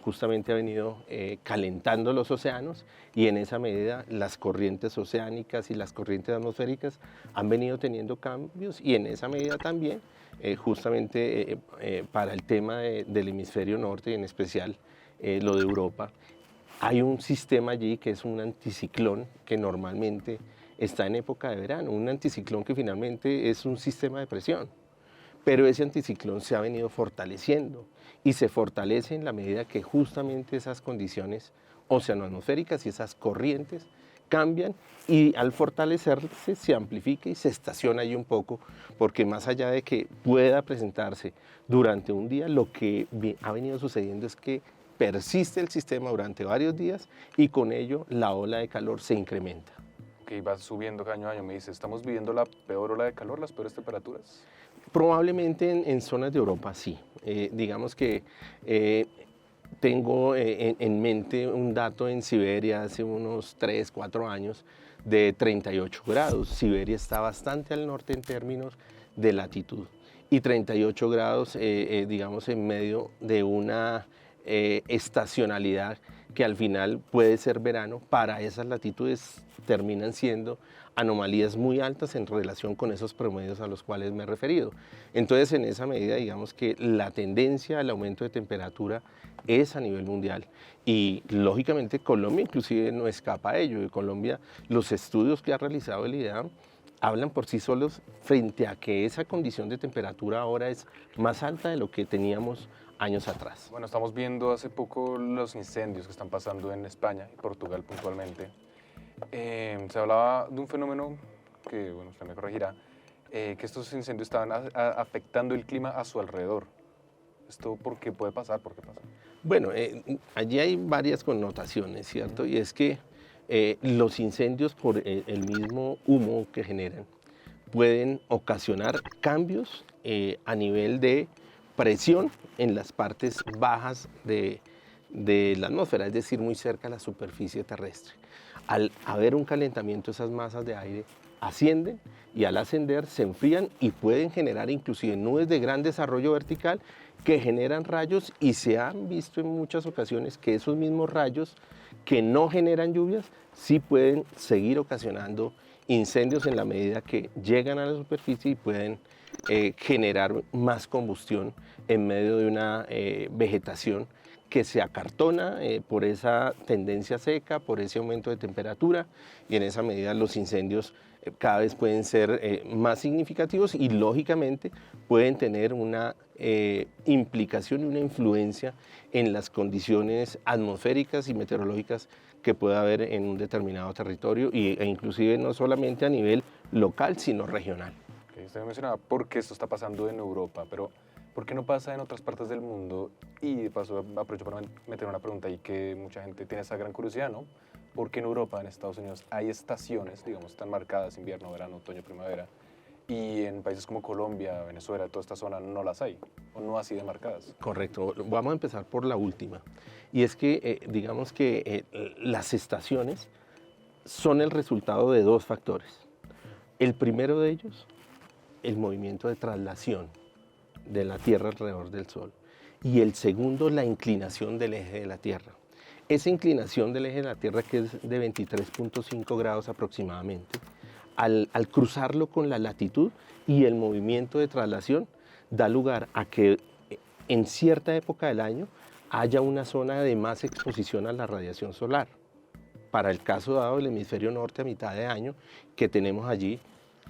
justamente ha venido calentando los océanos y en esa medida las corrientes oceánicas y las corrientes atmosféricas han venido teniendo cambios y en esa medida también justamente para el tema del hemisferio norte y en especial lo de Europa, hay un sistema allí que es un anticiclón que normalmente está en época de verano, un anticiclón que finalmente es un sistema de presión, pero ese anticiclón se ha venido fortaleciendo y se fortalece en la medida que justamente esas condiciones oceanoatmosféricas y esas corrientes cambian y al fortalecerse se amplifica y se estaciona ahí un poco, porque más allá de que pueda presentarse durante un día, lo que ha venido sucediendo es que persiste el sistema durante varios días y con ello la ola de calor se incrementa. Que va subiendo año a año, me dice, ¿estamos viviendo la peor ola de calor, las peores temperaturas? Probablemente en zonas de Europa sí. Digamos que tengo en mente un dato en Siberia hace unos 3, 4 años de 38 grados. Siberia está bastante al norte en términos de latitud y 38 grados, digamos, en medio de una estacionalidad que al final puede ser verano, para esas latitudes terminan siendo anomalías muy altas en relación con esos promedios a los cuales me he referido. Entonces, en esa medida, digamos que la tendencia al aumento de temperatura es a nivel mundial y, lógicamente, Colombia inclusive no escapa a ello. En Colombia, los estudios que ha realizado el IDEAM hablan por sí solos frente a que esa condición de temperatura ahora es más alta de lo que teníamos años atrás. Bueno, estamos viendo hace poco los incendios que están pasando en España y Portugal puntualmente. Se hablaba de un fenómeno que, bueno, usted me corregirá, que estos incendios estaban afectando el clima a su alrededor. ¿Esto por qué puede pasar? ¿Por qué pasa? Bueno, allí hay varias connotaciones, ¿cierto? Y es que los incendios, por el mismo humo que generan, pueden ocasionar cambios a nivel de presión en las partes bajas de la atmósfera, es decir, muy cerca a la superficie terrestre. Al haber un calentamiento, esas masas de aire ascienden y al ascender se enfrían y pueden generar inclusive nubes de gran desarrollo vertical que generan rayos, y se han visto en muchas ocasiones que esos mismos rayos que no generan lluvias sí pueden seguir ocasionando incendios en la medida que llegan a la superficie y pueden generar más combustión en medio de una vegetación que se acartona por esa tendencia seca, por ese aumento de temperatura, y en esa medida los incendios cada vez pueden ser más significativos y lógicamente pueden tener una implicación y una influencia en las condiciones atmosféricas y meteorológicas que pueda haber en un determinado territorio e inclusive no solamente a nivel local, sino regional. Okay, usted mencionaba por qué esto está pasando en Europa, pero ¿por qué no pasa en otras partes del mundo? Y de paso aprovecho para meter una pregunta ahí que mucha gente tiene esa gran curiosidad, ¿no? ¿Por qué en Europa, en Estados Unidos, hay estaciones, digamos, tan marcadas, invierno, verano, otoño, primavera, y en países como Colombia, Venezuela, toda esta zona no las hay, o no así de marcadas? Correcto. Vamos a empezar por la última. Y es que, digamos que las estaciones son el resultado de dos factores. El primero de ellos, el movimiento de traslación de la Tierra alrededor del Sol. Y el segundo, la inclinación del eje de la Tierra. Esa inclinación del eje de la Tierra, que es de 23.5 grados aproximadamente, al cruzarlo con la latitud y el movimiento de traslación, da lugar a que en cierta época del año haya una zona de más exposición a la radiación solar. Para el caso dado del hemisferio norte a mitad de año, que tenemos allí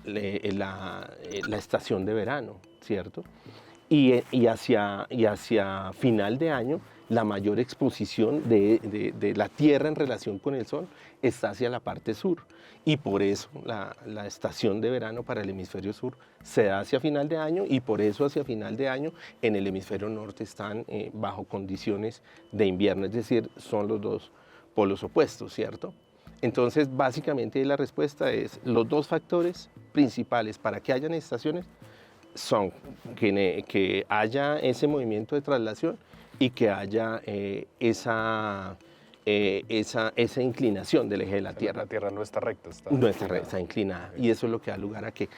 la estación de verano, ¿cierto? Y hacia final de año, la mayor exposición de la Tierra en relación con el Sol está hacia la parte sur. Y por eso la estación de verano para el hemisferio sur se da hacia final de año, y por eso hacia final de año en el hemisferio norte están bajo condiciones de invierno, es decir, son los dos polos opuestos, ¿cierto? Entonces, básicamente la respuesta es, los dos factores principales para que hayan estaciones son que haya ese movimiento de traslación y que haya esa inclinación del eje de la Tierra. La Tierra no está recta. No está recta, está inclinada. Y eso es lo que da lugar a que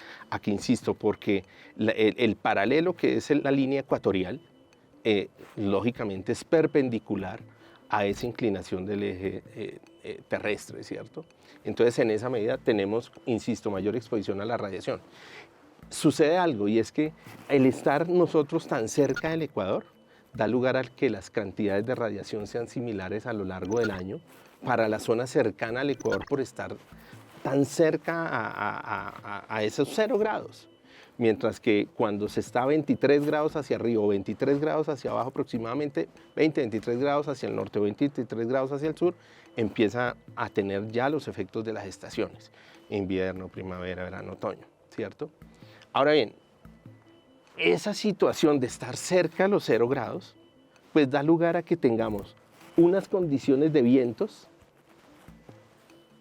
insisto, porque el paralelo, que es la línea ecuatorial, lógicamente es perpendicular a esa inclinación del eje terrestre, ¿cierto? Entonces, en esa medida tenemos, insisto, mayor exposición a la radiación. Sucede algo, y es que el estar nosotros tan cerca del Ecuador da lugar a que las cantidades de radiación sean similares a lo largo del año para la zona cercana al Ecuador, por estar tan cerca a esos 0 grados. Mientras que cuando se está a 23 grados hacia arriba o 23 grados hacia abajo, aproximadamente 23 grados hacia el norte o 23 grados hacia el sur, empieza a tener ya los efectos de las estaciones: invierno, primavera, verano, otoño, ¿cierto? Ahora bien, esa situación de estar cerca a los 0 grados, pues da lugar a que tengamos unas condiciones de vientos.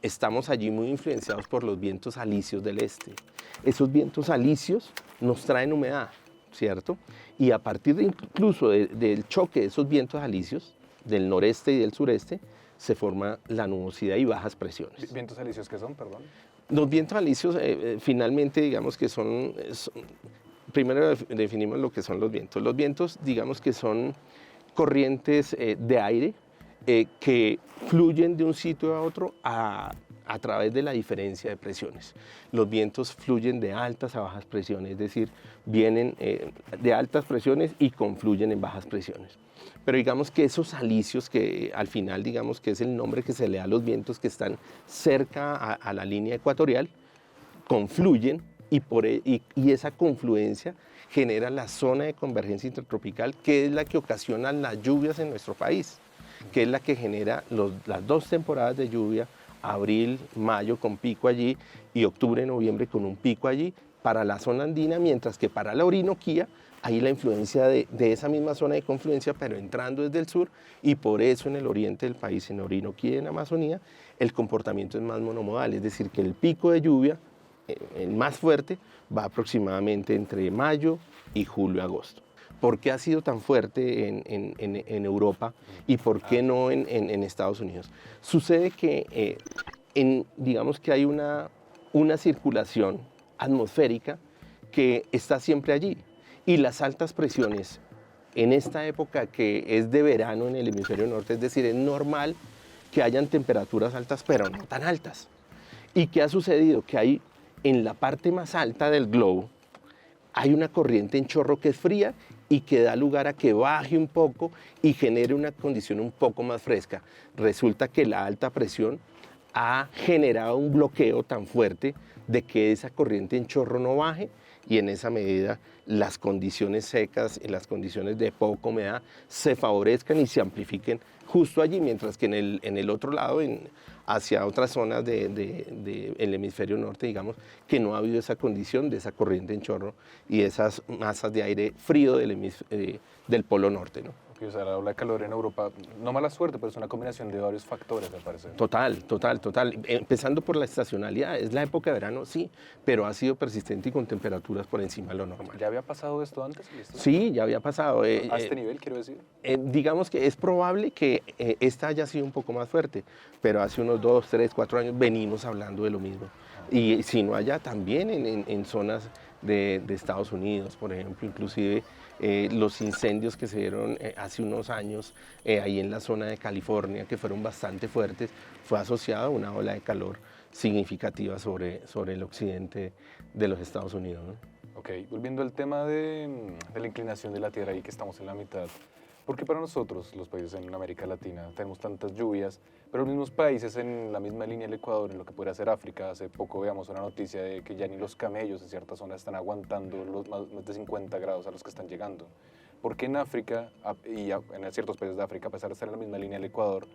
Estamos allí muy influenciados por los vientos alisios del este. Esos vientos alisios nos traen humedad, ¿cierto? Y a partir incluso del choque de esos vientos alisios, del noreste y del sureste, se forma la nubosidad y bajas presiones. ¿Vientos alisios qué son, perdón? Los vientos alisios, finalmente, digamos que son... Primero definimos lo que son los vientos. Los vientos, digamos que son corrientes de aire que fluyen de un sitio a otro a través de la diferencia de presiones. Los vientos fluyen de altas a bajas presiones, es decir, vienen de altas presiones y confluyen en bajas presiones. Pero digamos que esos alisios, que al final digamos que es el nombre que se le da a los vientos que están cerca a la línea ecuatorial, confluyen, y esa confluencia genera la zona de convergencia intertropical, que es la que ocasiona las lluvias en nuestro país, que es la que genera las dos temporadas de lluvia, abril, mayo con pico allí, y octubre, noviembre con un pico allí, para la zona andina, mientras que para la Orinoquía hay la influencia de esa misma zona de confluencia, pero entrando desde el sur, y por eso en el oriente del país, en Orinoquía y en Amazonía, el comportamiento es más monomodal, es decir, que el pico de lluvia, el más fuerte, va aproximadamente entre mayo y julio-agosto. ¿Por qué ha sido tan fuerte en Europa y por qué no en Estados Unidos? Sucede que digamos que hay una circulación atmosférica que está siempre allí, y las altas presiones en esta época, que es de verano en el hemisferio norte, es decir, es normal que hayan temperaturas altas, pero no tan altas. ¿Y qué ha sucedido? Que hay en la parte más alta del globo hay una corriente en chorro que es fría y que da lugar a que baje un poco y genere una condición un poco más fresca. Resulta que la alta presión ha generado un bloqueo tan fuerte de que esa corriente en chorro no baje, y en esa medida las condiciones secas y las condiciones de poca humedad se favorezcan y se amplifiquen justo allí, mientras que en el otro lado, hacia otras zonas del hemisferio norte, digamos, que no ha habido esa condición de esa corriente en chorro y esas masas de aire frío del polo norte, ¿no? O sea, la ola de calor en Europa, no mala suerte, pero es una combinación de varios factores, me parece. Total. Empezando por la estacionalidad, es la época de verano, sí, pero ha sido persistente y con temperaturas por encima de lo normal. ¿Ya había pasado esto antes? Sí, ya había pasado. ¿A este nivel, quiero decir? Digamos que es probable que esta haya sido un poco más fuerte, pero hace unos 2, 3, 4 años venimos hablando de lo mismo. Y si no allá, también en zonas de Estados Unidos, por ejemplo, inclusive los incendios que se dieron hace unos años ahí en la zona de California, que fueron bastante fuertes, fue asociado a una ola de calor significativa sobre el occidente de los Estados Unidos, ¿no? Ok, volviendo al tema de la inclinación de la Tierra, y que estamos en la mitad, ¿por qué para nosotros, los países en América Latina, tenemos tantas lluvias, pero los mismos países en la misma línea del Ecuador, en lo que podría ser África? Hace poco veamos una noticia de que ya ni los camellos en ciertas zonas están aguantando los más de 50 grados a los que están llegando. ¿Por qué en África, y en ciertos países de África, a pesar de estar en la misma línea del Ecuador,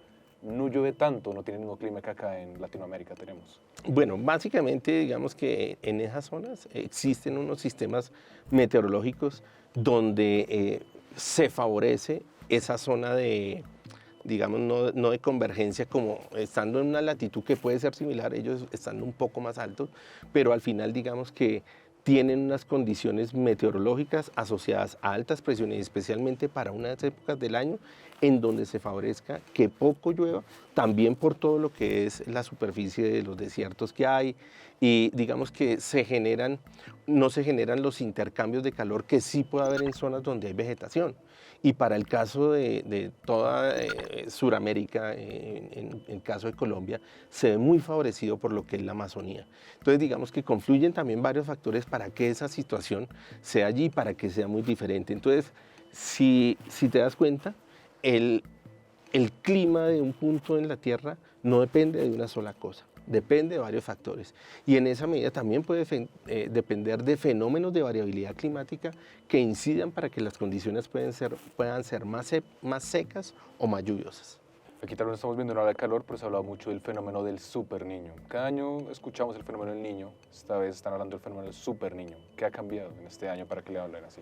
no llueve tanto, no tiene el mismo clima que acá en Latinoamérica tenemos? Bueno, básicamente digamos que en esas zonas existen unos sistemas meteorológicos donde se favorece esa zona de, digamos, no de convergencia, como estando en una latitud que puede ser similar, ellos estando un poco más altos, pero al final digamos que tienen unas condiciones meteorológicas asociadas a altas presiones, especialmente para unas épocas del año en donde se favorezca que poco llueva, también por todo lo que es la superficie de los desiertos que hay, y digamos que no se generan los intercambios de calor que sí puede haber en zonas donde hay vegetación. Y para el caso de toda Sudamérica, en el caso de Colombia, se ve muy favorecido por lo que es la Amazonía. Entonces digamos que confluyen también varios factores para que esa situación sea allí, para que sea muy diferente. Entonces, si te das cuenta, el clima de un punto en la Tierra no depende de una sola cosa, depende de varios factores. Y en esa medida también puede depender de fenómenos de variabilidad climática que incidan para que las condiciones puedan ser más secas o más lluviosas. Aquí tal vez estamos viendo una ola de calor, pero se ha hablado mucho del fenómeno del superniño. Cada año escuchamos el fenómeno del niño, esta vez están hablando del fenómeno del superniño. ¿Qué ha cambiado en este año para que le hablen así?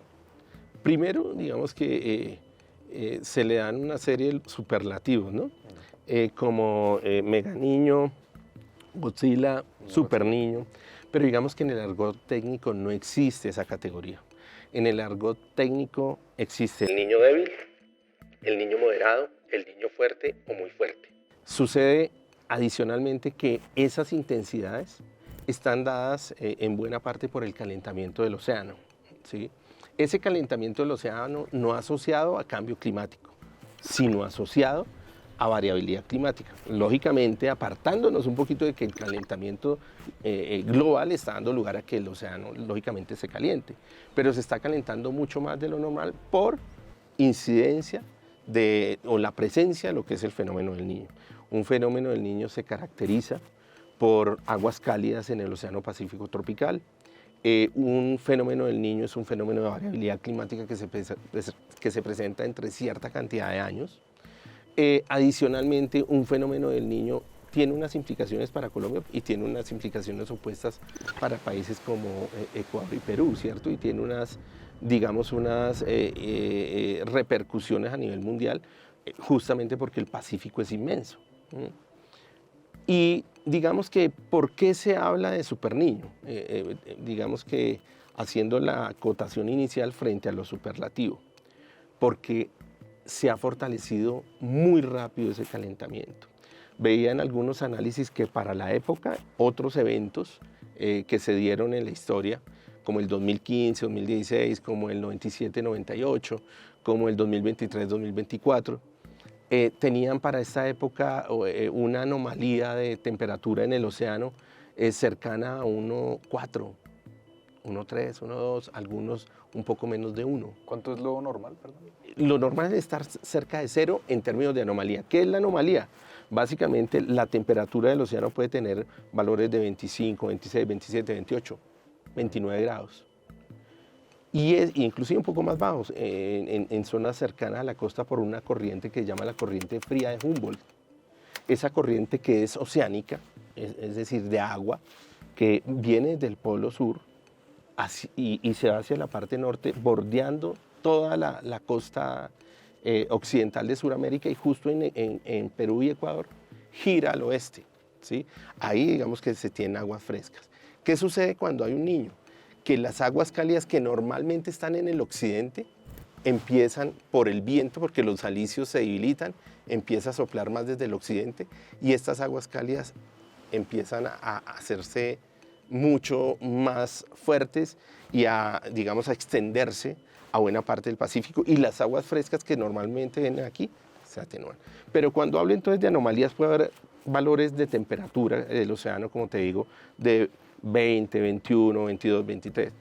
Primero, digamos que se le dan una serie de superlativos, ¿no? Como mega niño, Godzilla, super niño, pero digamos que en el argot técnico no existe esa categoría. En el argot técnico existe el niño débil, el niño moderado, el niño fuerte o muy fuerte. Sucede adicionalmente que esas intensidades están dadas en buena parte por el calentamiento del océano, ¿sí? Ese calentamiento del océano no asociado a cambio climático, sino asociado a variabilidad climática. Lógicamente, apartándonos un poquito de que el calentamiento global está dando lugar a que el océano, lógicamente, se caliente, pero se está calentando mucho más de lo normal por incidencia o la presencia de lo que es el fenómeno del Niño. Un fenómeno del Niño se caracteriza por aguas cálidas en el Océano Pacífico tropical. Un fenómeno del Niño es un fenómeno de variabilidad climática que se presenta entre cierta cantidad de años. Adicionalmente, un fenómeno del Niño tiene unas implicaciones para Colombia y tiene unas implicaciones opuestas para países como Ecuador y Perú, ¿cierto? Y tiene unas, digamos, repercusiones a nivel mundial, justamente porque el Pacífico es inmenso. Y digamos que, ¿por qué se habla de superniño? Digamos que haciendo la acotación inicial frente a lo superlativo, porque se ha fortalecido muy rápido ese calentamiento. Veía en algunos análisis que para la época otros eventos que se dieron en la historia, como el 2015, 2016, como el 97-98, como el 2023-2024, tenían para esta época una anomalía de temperatura en el océano cercana a 1.4, 1.3, 1.2, algunos un poco menos de 1. ¿Cuánto es lo normal, perdón? Lo normal es estar cerca de 0 en términos de anomalía. ¿Qué es la anomalía? Básicamente la temperatura del océano puede tener valores de 25, 26, 27, 28, 29 grados. Y es inclusive un poco más bajos en zonas cercanas a la costa por una corriente que se llama la corriente fría de Humboldt. Esa corriente que es oceánica, es decir, de agua, que viene del polo sur y se va hacia la parte norte, bordeando toda la costa occidental de Sudamérica y justo en Perú y Ecuador, gira al oeste, ¿sí? Ahí digamos que se tienen aguas frescas. ¿Qué sucede cuando hay un niño? Que las aguas cálidas que normalmente están en el occidente empiezan por el viento, porque los alisios se debilitan, empieza a soplar más desde el occidente y estas aguas cálidas empiezan a hacerse mucho más fuertes y digamos, a extenderse a buena parte del Pacífico, y las aguas frescas que normalmente vienen aquí se atenúan. Pero cuando hablo entonces de anomalías, puede haber valores de temperatura del océano, como te digo, de 20, 21, 22, 23,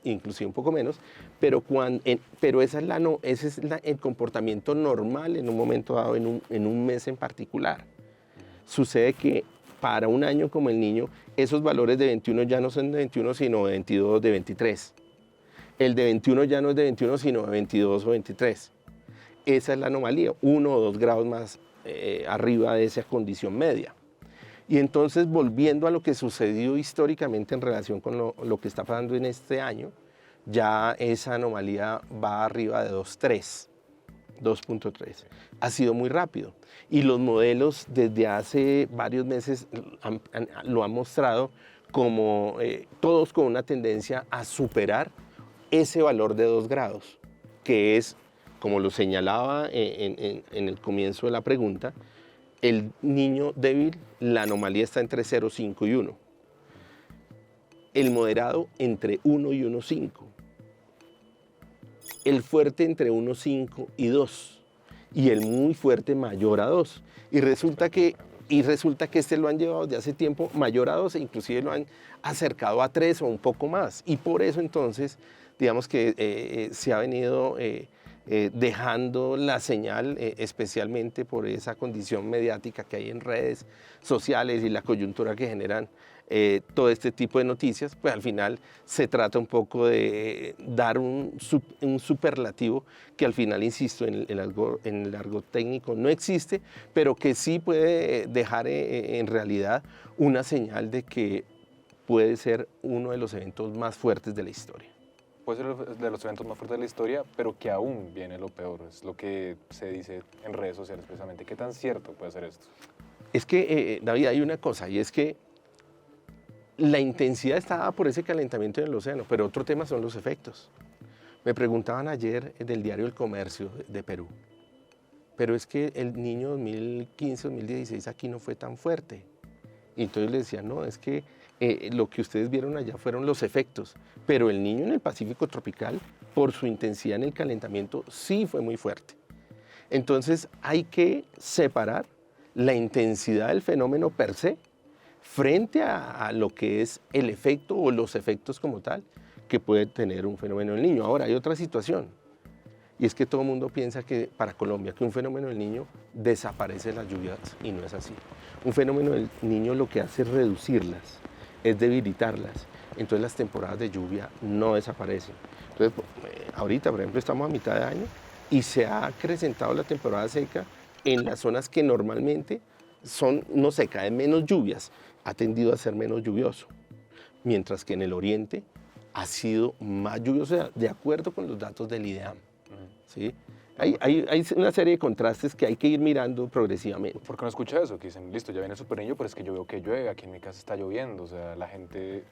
inclusive un poco menos, pero ese es el comportamiento normal en un momento dado, en un mes en particular. Sucede que para un año como el Niño, esos valores de 21 ya no son de 21, sino de 22, de 23. El de 21 ya no es de 21, sino de 22 o 23. Esa es la anomalía, 1 o 2 grados más arriba de esa condición media. Y entonces, volviendo a lo que sucedió históricamente en relación con lo que está pasando en este año, ya esa anomalía va arriba de 2.3. 2.3. Ha sido muy rápido. Y los modelos desde hace varios meses lo han mostrado como todos con una tendencia a superar ese valor de 2 grados, que es, como lo señalaba en el comienzo de la pregunta, el niño débil, la anomalía está entre 0,5 y 1. El moderado entre 1 y 1,5. El fuerte entre 1,5 y 2. Y el muy fuerte mayor a 2. Y resulta que este lo han llevado desde hace tiempo mayor a 2 e inclusive lo han acercado a 3 o un poco más. Y por eso entonces, digamos que se ha venido dejando la señal, especialmente por esa condición mediática que hay en redes sociales y la coyuntura que generan todo este tipo de noticias, pues al final se trata un poco de dar un superlativo que al final, insisto, en el argot técnico no existe, pero que sí puede dejar en realidad una señal de que puede ser uno de los eventos más fuertes de la historia. Puede ser de los eventos más fuertes de la historia, pero que aún viene lo peor, es lo que se dice en redes sociales precisamente. ¿Qué tan cierto puede ser esto? Es que, David, hay una cosa, y es que la intensidad está dada por ese calentamiento en el océano, pero otro tema son los efectos. Me preguntaban ayer del diario El Comercio de Perú, pero es que el Niño 2015-2016 aquí no fue tan fuerte. Y entonces le decía, no, es que lo que ustedes vieron allá fueron los efectos, pero el Niño en el Pacífico tropical, por su intensidad en el calentamiento, sí fue muy fuerte. Entonces hay que separar la intensidad del fenómeno per se frente a lo que es el efecto o los efectos como tal que puede tener un fenómeno del Niño. Ahora, hay otra situación, y es que todo el mundo piensa que para Colombia, que un fenómeno del Niño desaparece las lluvias, y no es así. Un fenómeno del Niño lo que hace es reducirlas, es debilitarlas. Entonces las temporadas de lluvia no desaparecen. Entonces, ahorita, por ejemplo, estamos a mitad de año y se ha acrecentado la temporada seca en las zonas que normalmente son no seca, de menos lluvias, ha tendido a ser menos lluvioso, mientras que en el oriente ha sido más lluvioso, de acuerdo con los datos del IDEAM. ¿Sí? Hay una serie de contrastes que hay que ir mirando progresivamente. ¿Por qué no escucha eso? Que dicen, listo, ya viene el Super Niño, pero es que yo veo que llueve, aquí en mi casa está lloviendo. O sea, la gente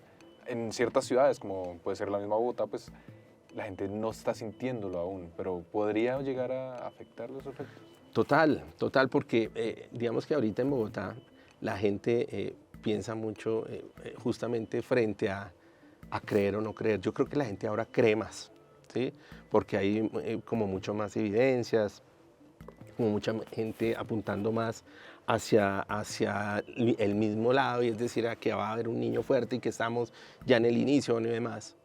en ciertas ciudades, como puede ser la misma Bogotá, pues la gente no está sintiéndolo aún, pero ¿podría llegar a afectar los efectos? Total, porque digamos que ahorita en Bogotá la gente piensa mucho justamente frente a creer o no creer. Yo creo que la gente ahora cree más, ¿sí? Porque hay como mucho más evidencias, como mucha gente apuntando más hacia el mismo lado, y es decir, a que va a haber un niño fuerte y que estamos ya en el inicio y demás.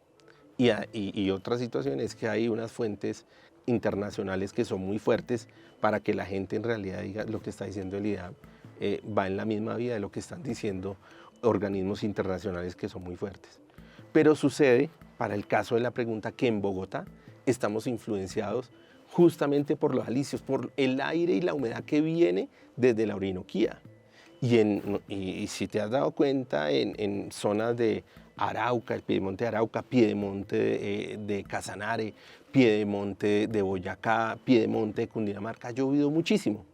Y otra situación es que hay unas fuentes internacionales que son muy fuertes para que la gente en realidad diga lo que está diciendo el IDAM va en la misma vía de lo que están diciendo organismos internacionales que son muy fuertes. Pero sucede, para el caso de la pregunta, que en Bogotá estamos influenciados justamente por los alisios, por el aire y la humedad que viene desde la Orinoquía. Y si te has dado cuenta, en zonas de Arauca, el piedemonte de Arauca, piedemonte de Casanare, piedemonte de Boyacá, piedemonte de Cundinamarca, ha llovido muchísimo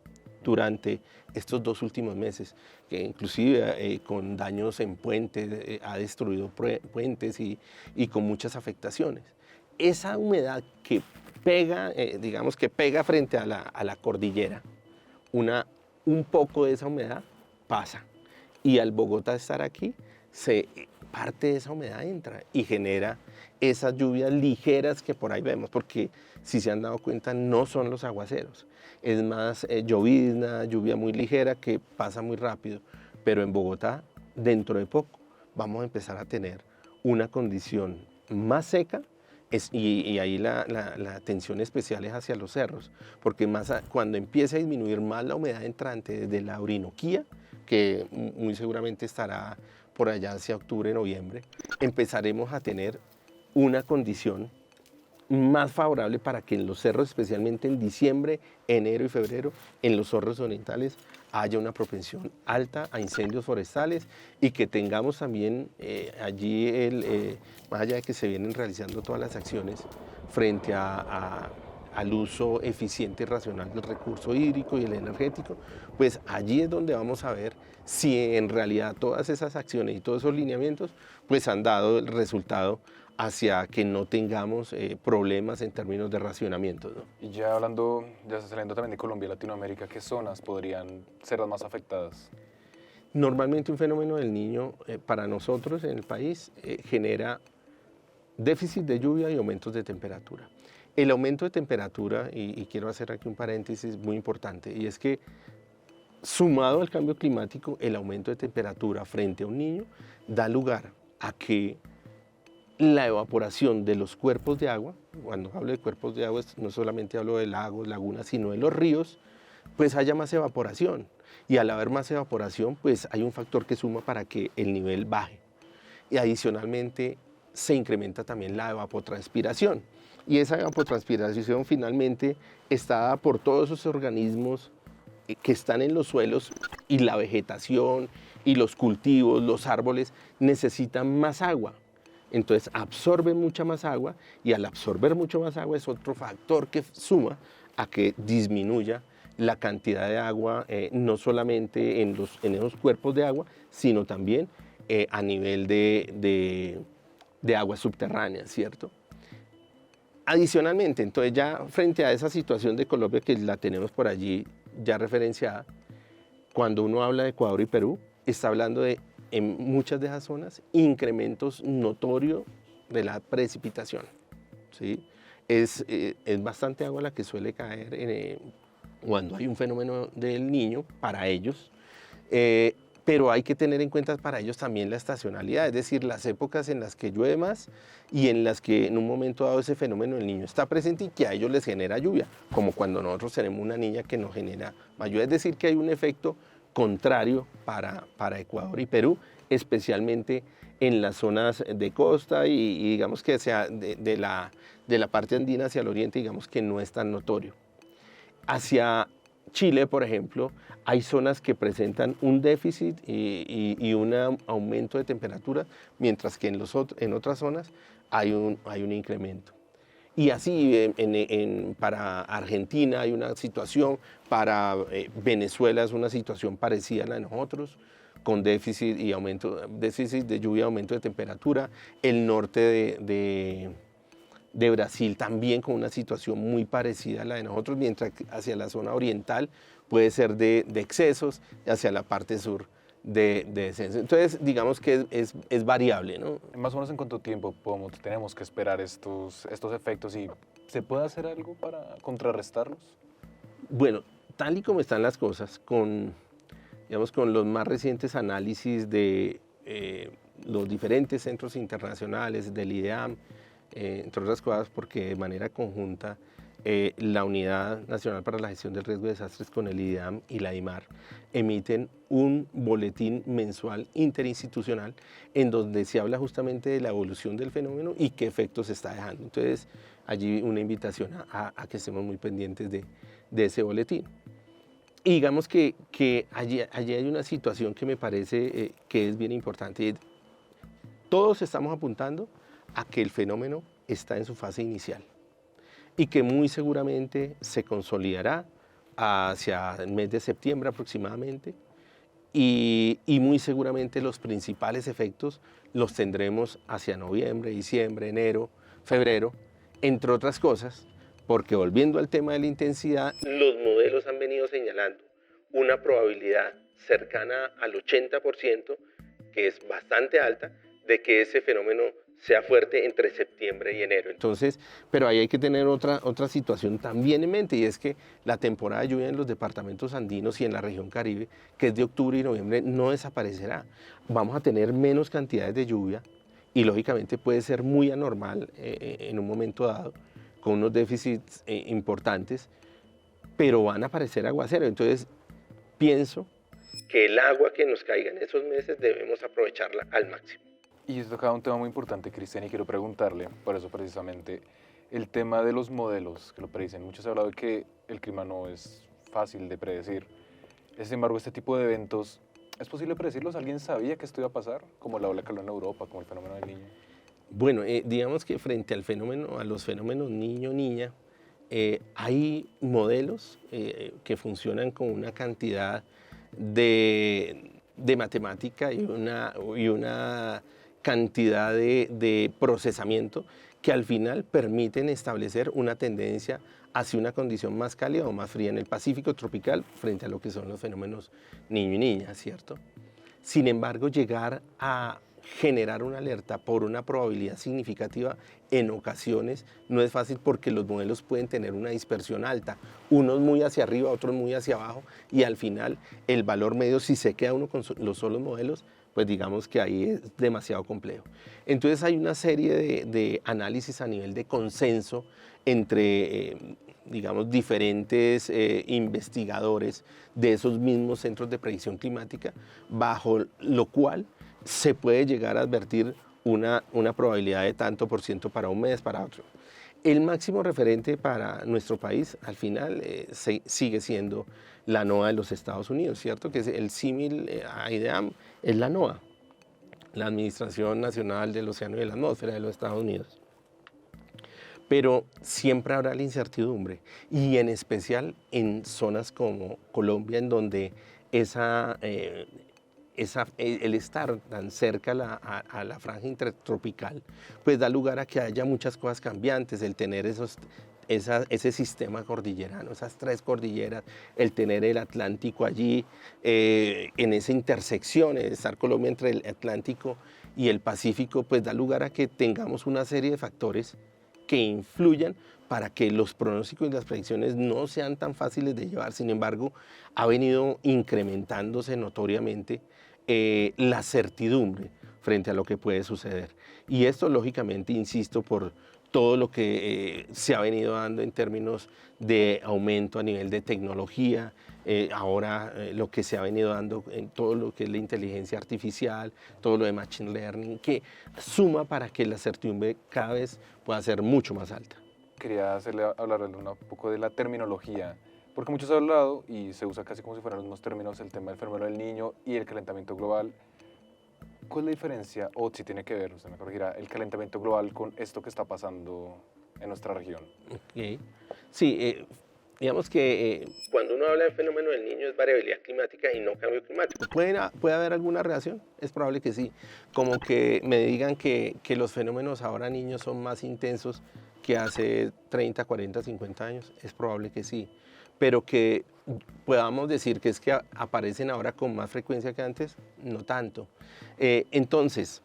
durante estos 2 últimos meses, que inclusive con daños en puentes, ha destruido puentes y con muchas afectaciones. Esa humedad que pega, digamos que pega frente a la cordillera, un poco de esa humedad pasa, y al Bogotá estar aquí, parte de esa humedad entra y genera esas lluvias ligeras que por ahí vemos, porque si se han dado cuenta no son los aguaceros, es más llovizna, lluvia muy ligera que pasa muy rápido, pero en Bogotá dentro de poco vamos a empezar a tener una condición más seca, y ahí la atención especial es hacia los cerros, porque cuando empiece a disminuir más la humedad entrante desde la Orinoquía, que muy seguramente estará por allá hacia octubre, noviembre, empezaremos a tener una condición más favorable para que en los cerros, especialmente en diciembre, enero y febrero, en los cerros orientales, haya una propensión alta a incendios forestales y que tengamos también allí, más allá de que se vienen realizando todas las acciones frente al uso eficiente y racional del recurso hídrico y el energético, pues allí es donde vamos a ver si en realidad todas esas acciones y todos esos lineamientos pues han dado el resultado hacia que no tengamos problemas en términos de racionamiento, ¿no? Y ya saliendo también de Colombia y Latinoamérica, ¿qué zonas podrían ser las más afectadas? Normalmente un fenómeno del Niño para nosotros en el país genera déficit de lluvia y aumentos de temperatura. El aumento de temperatura, y quiero hacer aquí un paréntesis muy importante, y es que sumado al cambio climático, el aumento de temperatura frente a un niño da lugar a que la evaporación de los cuerpos de agua, cuando hablo de cuerpos de agua no solamente hablo de lagos, lagunas, sino de los ríos, pues haya más evaporación. Y al haber más evaporación, pues hay un factor que suma para que el nivel baje. Y adicionalmente se incrementa también la evapotranspiración. Y esa evapotranspiración finalmente está dada por todos esos organismos que están en los suelos, y la vegetación y los cultivos, los árboles necesitan más agua. Entonces absorben mucha más agua, y al absorber mucho más agua es otro factor que suma a que disminuya la cantidad de agua, no solamente en esos cuerpos de agua, sino también a nivel de aguas subterráneas, ¿cierto? Adicionalmente, entonces ya frente a esa situación de Colombia que la tenemos por allí ya referenciada, cuando uno habla de Ecuador y Perú, está hablando de, en muchas de esas zonas, incrementos notorios de la precipitación, ¿sí? Es bastante agua la que suele caer cuando hay un fenómeno del Niño para ellos, pero hay que tener en cuenta para ellos también la estacionalidad, es decir, las épocas en las que llueve más y en las que en un momento dado ese fenómeno del Niño está presente y que a ellos les genera lluvia, como cuando nosotros tenemos una niña que nos genera más lluvia, es decir, que hay un efecto contrario para Ecuador y Perú, especialmente en las zonas de costa y digamos que sea de la parte andina hacia el oriente, digamos que no es tan notorio. Hacia Chile, por ejemplo, hay zonas que presentan un déficit y un aumento de temperatura, mientras que en otras zonas hay un incremento. Y así para Argentina hay una situación, para Venezuela es una situación parecida a la de nosotros, con déficit de lluvia, aumento de temperatura. El norte de Brasil también con una situación muy parecida a la de nosotros, mientras que hacia la zona oriental puede ser de excesos, y hacia la parte sur de descenso. Entonces, digamos que es variable, ¿no? Más o menos, ¿en cuánto tiempo tenemos que esperar estos efectos, y se puede hacer algo para contrarrestarlos? Bueno, tal y como están las cosas, con los más recientes análisis de los diferentes centros internacionales, del IDEAM, entre otras cosas porque de manera conjunta la Unidad Nacional para la Gestión del Riesgo de Desastres con el IDEAM y la IMAR emiten un boletín mensual interinstitucional en donde se habla justamente de la evolución del fenómeno y qué efectos está dejando. Entonces, allí una invitación a que estemos muy pendientes de ese boletín. Y digamos que allí hay una situación que me parece que es bien importante. Todos estamos apuntando a que el fenómeno está en su fase inicial y que muy seguramente se consolidará hacia el mes de septiembre aproximadamente y muy seguramente los principales efectos los tendremos hacia noviembre, diciembre, enero, febrero, entre otras cosas, porque volviendo al tema de la intensidad, los modelos han venido señalando una probabilidad cercana al 80%, que es bastante alta, de que ese fenómeno sea fuerte entre septiembre y enero. Entonces, pero ahí hay que tener otra situación también en mente, y es que la temporada de lluvia en los departamentos andinos y en la región Caribe, que es de octubre y noviembre, no desaparecerá. Vamos a tener menos cantidades de lluvia y lógicamente puede ser muy anormal en un momento dado, con unos déficits importantes, pero van a aparecer aguaceros. Entonces, pienso que el agua que nos caiga en esos meses debemos aprovecharla al máximo. Y esto acaba un tema muy importante, Cristian, y quiero preguntarle, por eso precisamente, el tema de los modelos que lo predicen. Muchos han hablado de que el clima no es fácil de predecir. Sin embargo, este tipo de eventos, ¿es posible predecirlos? ¿Alguien sabía que esto iba a pasar? Como la ola de calor en Europa, como el fenómeno del Niño. Bueno, digamos que frente al fenómeno, a los fenómenos niño-niña, hay modelos que funcionan con una cantidad de matemática y una cantidad de procesamiento que al final permiten establecer una tendencia hacia una condición más cálida o más fría en el Pacífico tropical frente a lo que son los fenómenos niño y niña, ¿cierto? Sin embargo, llegar a generar una alerta por una probabilidad significativa en ocasiones no es fácil porque los modelos pueden tener una dispersión alta, unos muy hacia arriba, otros muy hacia abajo, y al final el valor medio, si se queda uno con los solos modelos, pues digamos que ahí es demasiado complejo. Entonces hay una serie de análisis a nivel de consenso entre, digamos, diferentes investigadores de esos mismos centros de predicción climática, bajo lo cual se puede llegar a advertir una probabilidad de tanto por ciento para un mes, para otro. El máximo referente para nuestro país, al final, sigue siendo la NOAA de los Estados Unidos, ¿cierto? Que es el símil a IDEAM, es la NOAA, la Administración Nacional del Océano y de la Atmósfera de los Estados Unidos. Pero siempre habrá la incertidumbre, y en especial en zonas como Colombia, en donde el estar tan cerca a la franja intertropical, pues da lugar a que haya muchas cosas cambiantes, el tener ese sistema cordillerano, esas tres cordilleras, el tener el Atlántico allí, en esa intersección, estar Colombia entre el Atlántico y el Pacífico, pues da lugar a que tengamos una serie de factores que influyan para que los pronósticos y las predicciones no sean tan fáciles de llevar. Sin embargo, ha venido incrementándose notoriamente la certidumbre frente a lo que puede suceder. Y esto, lógicamente, insisto, por todo lo que se ha venido dando en términos de aumento a nivel de tecnología, ahora lo que se ha venido dando en todo lo que es la inteligencia artificial, todo lo de machine learning, que suma para que la certidumbre cada vez pueda ser mucho más alta. Quería hablarle un poco de la terminología, porque muchos han hablado y se usa casi como si fueran los mismos términos, el tema del fenómeno del Niño y el calentamiento global. ¿Cuál es la diferencia, o si tiene que ver, usted me corregirá, el calentamiento global con esto que está pasando en nuestra región? Okay. Sí, digamos que cuando uno habla del fenómeno del Niño es variabilidad climática y no cambio climático. ¿Puede haber alguna relación? Es probable que sí. Como que me digan que los fenómenos ahora niños son más intensos que hace 30, 40, 50 años, es probable que sí. Pero que podamos decir que es que aparecen ahora con más frecuencia que antes, no tanto. Entonces,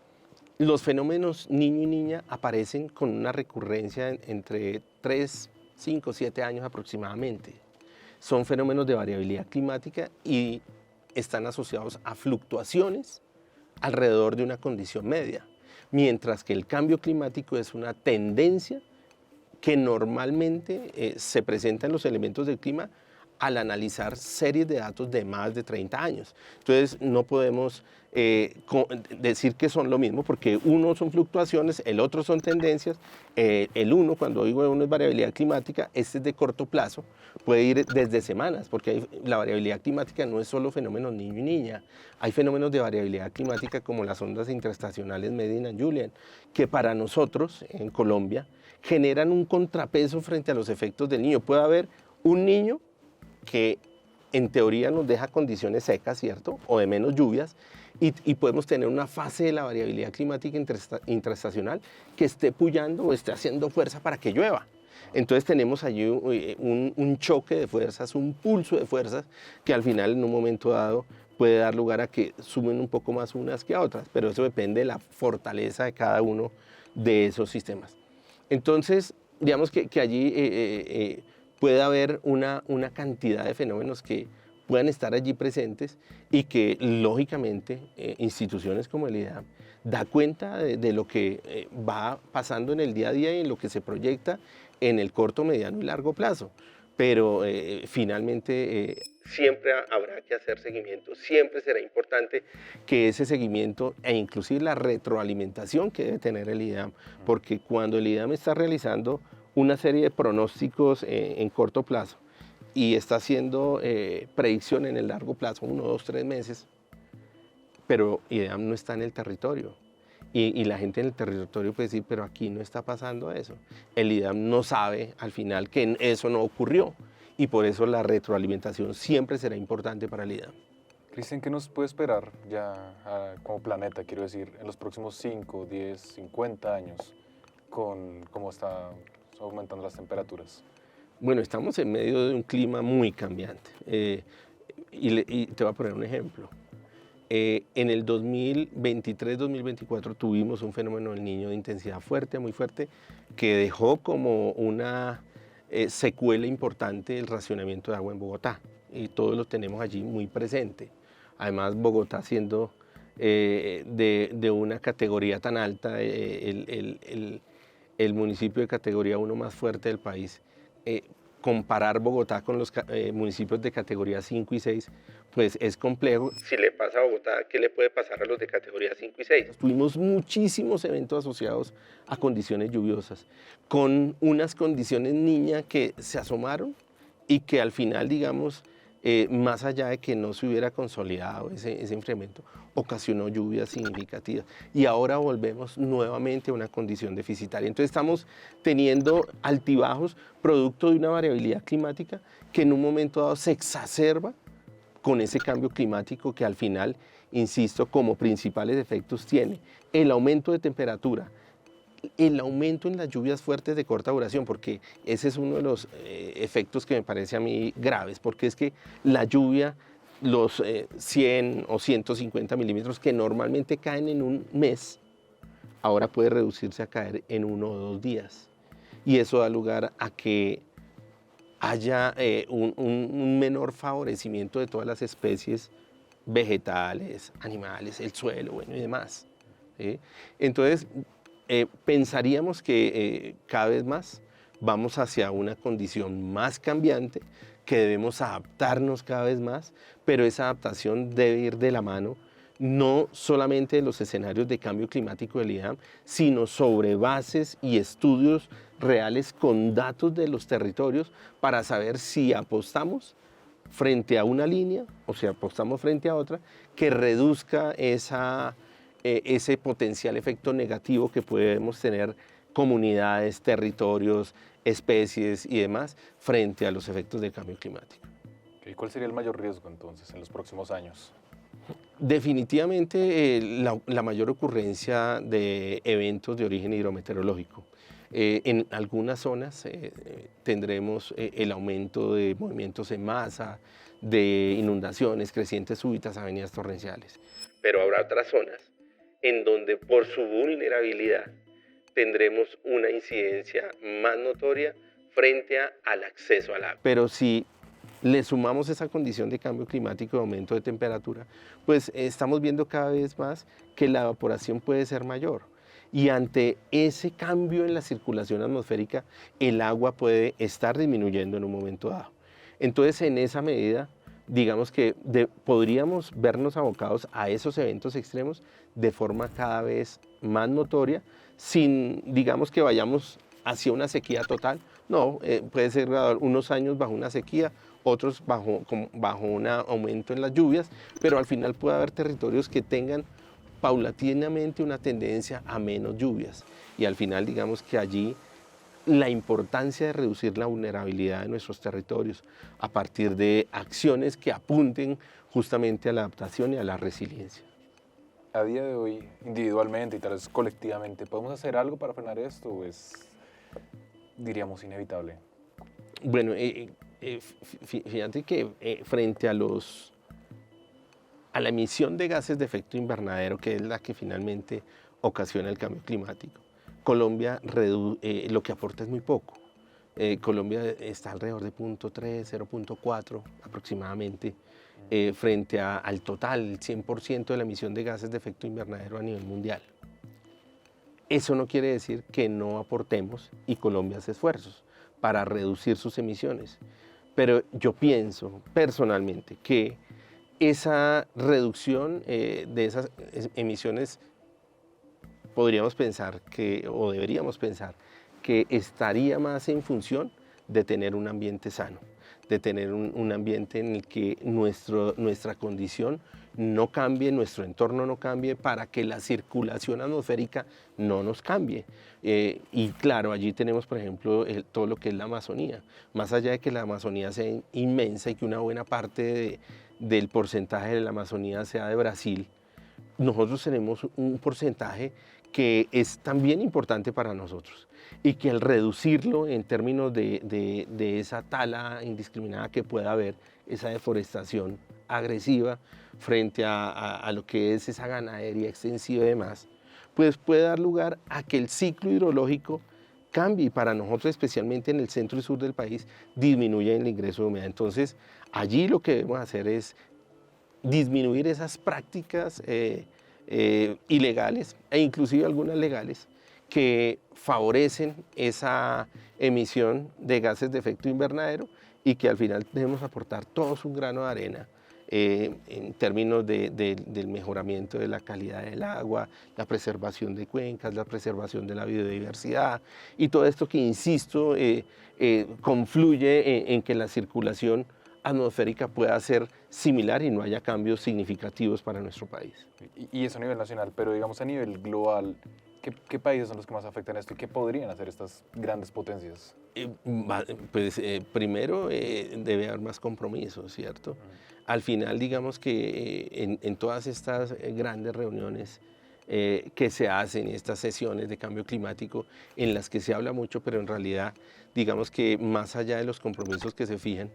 los fenómenos niño y niña aparecen con una recurrencia entre 3, 5, 7 años aproximadamente. Son fenómenos de variabilidad climática y están asociados a fluctuaciones alrededor de una condición media. mientras que el cambio climático es una tendencia que normalmente se presenta en los elementos del clima al analizar series de datos de más de 30 años. Entonces no podemos decir que son lo mismo, porque uno son fluctuaciones, el otro son tendencias. El uno, cuando digo uno es variabilidad climática, este es de corto plazo, puede ir desde semanas, porque la variabilidad climática no es solo fenómenos niño y niña, hay fenómenos de variabilidad climática como las ondas intraestacionales Medina y Julian, que para nosotros en Colombia generan un contrapeso frente a los efectos del niño. Puede haber un niño que en teoría nos deja condiciones secas, ¿cierto? O de menos lluvias, y podemos tener una fase de la variabilidad climática intraestacional que esté puyando o esté haciendo fuerza para que llueva. Entonces tenemos allí un choque de fuerzas, un pulso de fuerzas que al final en un momento dado puede dar lugar a que sumen un poco más unas que a otras, pero eso depende de la fortaleza de cada uno de esos sistemas. Entonces, digamos que allí puede haber una cantidad de fenómenos que puedan estar allí presentes y que lógicamente instituciones como el IDEAM da cuenta de lo que va pasando en el día a día y en lo que se proyecta en el corto, mediano y largo plazo. Pero finalmente siempre habrá que hacer seguimiento, siempre será importante que ese seguimiento e inclusive la retroalimentación que debe tener el IDEAM, porque cuando el IDEAM está realizando una serie de pronósticos en corto plazo y está haciendo predicción en el largo plazo, 1, 2, 3 meses, pero IDEAM no está en el territorio. Y la gente en el territorio puede decir, pero aquí no está pasando eso. El IDEAM no sabe al final que eso no ocurrió y por eso la retroalimentación siempre será importante para el IDEAM. Cristian, ¿qué nos puede esperar ya como planeta, quiero decir, en los próximos 5, 10, 50 años con cómo están aumentando las temperaturas? Bueno, estamos en medio de un clima muy cambiante y te voy a poner un ejemplo. En el 2023-2024 tuvimos un fenómeno del Niño de intensidad fuerte, muy fuerte, que dejó como una secuela importante el racionamiento de agua en Bogotá. Y todos lo tenemos allí muy presente. Además, Bogotá siendo de una categoría tan alta, el municipio de categoría 1 más fuerte del país, comparar Bogotá con los municipios de categoría 5 y 6, pues es complejo. Si le pasa a Bogotá, ¿qué le puede pasar a los de categoría 5 y 6? Tuvimos muchísimos eventos asociados a condiciones lluviosas, con unas condiciones niña que se asomaron y que al final, digamos, más allá de que no se hubiera consolidado ese incremento, ocasionó lluvias significativas. Y ahora volvemos nuevamente a una condición deficitaria. Entonces estamos teniendo altibajos producto de una variabilidad climática que en un momento dado se exacerba con ese cambio climático que al final, insisto, como principales efectos tiene el aumento de temperatura, el aumento en las lluvias fuertes de corta duración, porque ese es uno de los efectos que me parece a mí graves, porque es que la lluvia, los 100 o 150 milímetros que normalmente caen en un mes, ahora puede reducirse a caer en 1 o 2 días. Y eso da lugar a que haya un menor favorecimiento de todas las especies vegetales, animales, el suelo, bueno, y demás. ¿Sí? Entonces, pensaríamos que cada vez más vamos hacia una condición más cambiante, que debemos adaptarnos cada vez más, pero esa adaptación debe ir de la mano no solamente de los escenarios de cambio climático del IDEAM, sino sobre bases y estudios reales con datos de los territorios para saber si apostamos frente a una línea o si apostamos frente a otra que reduzca ese potencial efecto negativo que podemos tener comunidades, territorios, especies y demás frente a los efectos del cambio climático. ¿Y cuál sería el mayor riesgo entonces en los próximos años? Definitivamente la mayor ocurrencia de eventos de origen hidrometeorológico. En algunas zonas tendremos el aumento de movimientos en masa, de inundaciones, crecientes súbitas, avenidas torrenciales. Pero habrá otras zonas en donde por su vulnerabilidad tendremos una incidencia más notoria frente al acceso al agua. Pero si le sumamos esa condición de cambio climático y aumento de temperatura, pues estamos viendo cada vez más que la evaporación puede ser mayor. y ante ese cambio en la circulación atmosférica, el agua puede estar disminuyendo en un momento dado. Entonces, en esa medida, digamos que podríamos vernos abocados a esos eventos extremos de forma cada vez más notoria, sin, digamos, que vayamos hacia una sequía total. No, puede ser unos años bajo una sequía, otros bajo un aumento en las lluvias, pero al final puede haber territorios que tengan paulatinamente una tendencia a menos lluvias. Y al final, digamos que allí la importancia de reducir la vulnerabilidad de nuestros territorios a partir de acciones que apunten justamente a la adaptación y a la resiliencia. A día de hoy, individualmente y tal vez colectivamente, ¿podemos hacer algo para frenar esto o es, diríamos, inevitable? Bueno, fíjate que frente a la emisión de gases de efecto invernadero, que es la que finalmente ocasiona el cambio climático, Colombia lo que aporta es muy poco. Colombia está alrededor de 0.3, 0.4 aproximadamente, frente al total, el 100% de la emisión de gases de efecto invernadero a nivel mundial. Eso no quiere decir que no aportemos, y Colombia hace esfuerzos para reducir sus emisiones. Pero yo pienso personalmente que esa reducción de esas emisiones podríamos pensar o deberíamos pensar que estaría más en función de tener un ambiente sano, de tener un ambiente en el que nuestra condición no cambie, nuestro entorno no cambie, para que la circulación atmosférica no nos cambie. Y claro, allí tenemos, por ejemplo, todo lo que es la Amazonía. Más allá de que la Amazonía sea inmensa y que una buena parte del porcentaje de la Amazonía sea de Brasil, nosotros tenemos un porcentaje que es también importante para nosotros y que al reducirlo en términos de esa tala indiscriminada que pueda haber, esa deforestación agresiva frente a lo que es esa ganadería extensiva y demás, pues puede dar lugar a que el ciclo hidrológico cambie y para nosotros, especialmente en el centro y sur del país, disminuya el ingreso de humedad. Entonces, allí lo que debemos hacer es disminuir esas prácticas ilegales e inclusive algunas legales que favorecen esa emisión de gases de efecto invernadero y que al final debemos aportar todos un grano de arena en términos del mejoramiento de la calidad del agua, la preservación de cuencas, la preservación de la biodiversidad y todo esto que, insisto, confluye en que la circulación atmosférica pueda ser similar y no haya cambios significativos para nuestro país. Y eso a nivel nacional, pero digamos a nivel global, ¿qué países son los que más afectan esto y qué podrían hacer estas grandes potencias? Primero debe haber más compromiso, ¿cierto? Al final, digamos que en todas estas grandes reuniones que se hacen, estas sesiones de cambio climático, en las que se habla mucho, pero en realidad, digamos que más allá de los compromisos que se fijan,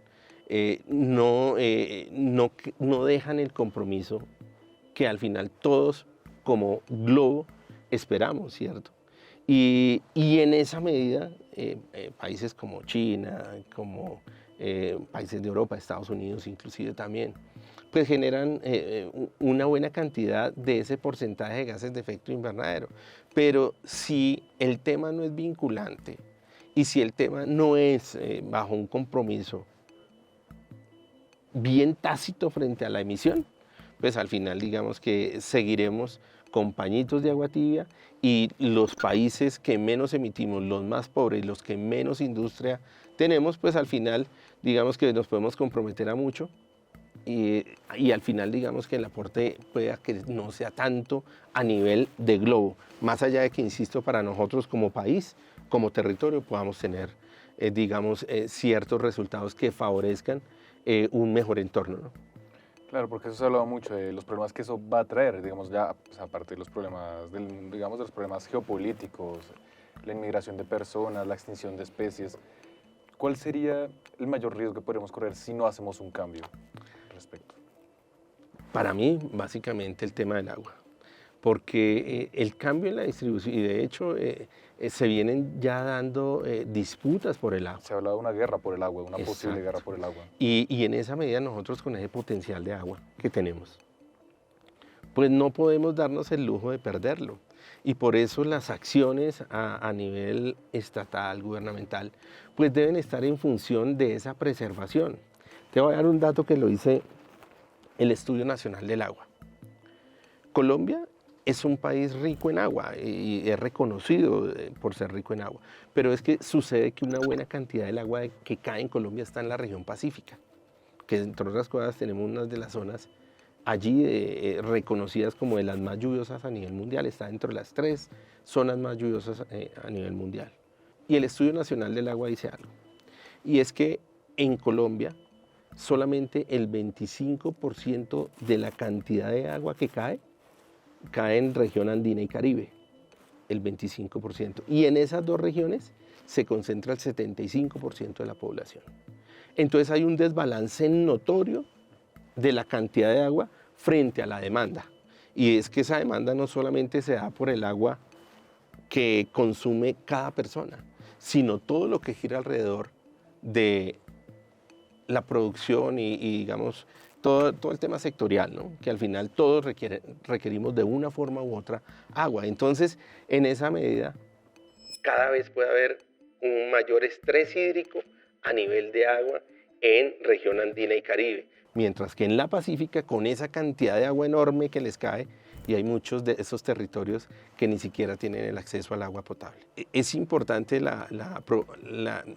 no dejan el compromiso que al final todos como globo esperamos, ¿cierto? Y en esa medida, países como China, como países de Europa, Estados Unidos inclusive también, pues generan una buena cantidad de ese porcentaje de gases de efecto invernadero. Pero si el tema no es vinculante y si el tema no es bajo un compromiso bien tácito frente a la emisión, pues al final digamos que seguiremos con pañitos de agua tibia y los países que menos emitimos, los más pobres, los que menos industria tenemos, pues al final digamos que nos podemos comprometer a mucho y al final digamos que el aporte pueda que no sea tanto a nivel de globo, más allá de que, insisto, para nosotros como país, como territorio, podamos tener digamos ciertos resultados que favorezcan un mejor entorno, ¿no? Claro, porque eso se ha hablado mucho de los problemas que eso va a traer, digamos, ya pues, aparte de los problemas, digamos, de los problemas geopolíticos, la inmigración de personas, la extinción de especies. ¿Cuál sería el mayor riesgo que podríamos correr si no hacemos un cambio al respecto? Para mí, básicamente el tema del agua, porque el cambio en la distribución, y de hecho se vienen ya dando disputas por el agua. Se ha hablado de una guerra por el agua, una posible guerra por el agua. Y en esa medida nosotros, con ese potencial de agua que tenemos, pues no podemos darnos el lujo de perderlo. Y por eso las acciones a nivel estatal, gubernamental, pues deben estar en función de esa preservación. Te voy a dar un dato que lo dice el Estudio Nacional del Agua. Colombia es un país rico en agua y es reconocido por ser rico en agua, pero es que sucede que una buena cantidad del agua que cae en Colombia está en la región pacífica, que entre otras cosas tenemos una de las zonas allí reconocidas como de las más lluviosas a nivel mundial, está dentro de las 3 zonas más lluviosas a nivel mundial. Y el Estudio Nacional del Agua dice algo, y es que en Colombia solamente el 25% de la cantidad de agua que cae en región andina y Caribe, el 25%. Y en esas dos regiones se concentra el 75% de la población. Entonces hay un desbalance notorio de la cantidad de agua frente a la demanda. Y es que esa demanda no solamente se da por el agua que consume cada persona, sino todo lo que gira alrededor de la producción y digamos, todo el tema sectorial, ¿no? Que al final todos requerimos de una forma u otra agua. Entonces, en esa medida, cada vez puede haber un mayor estrés hídrico a nivel de agua en región andina y Caribe. Mientras que en la Pacífica, con esa cantidad de agua enorme que les cae, y hay muchos de esos territorios que ni siquiera tienen el acceso al agua potable. Es importante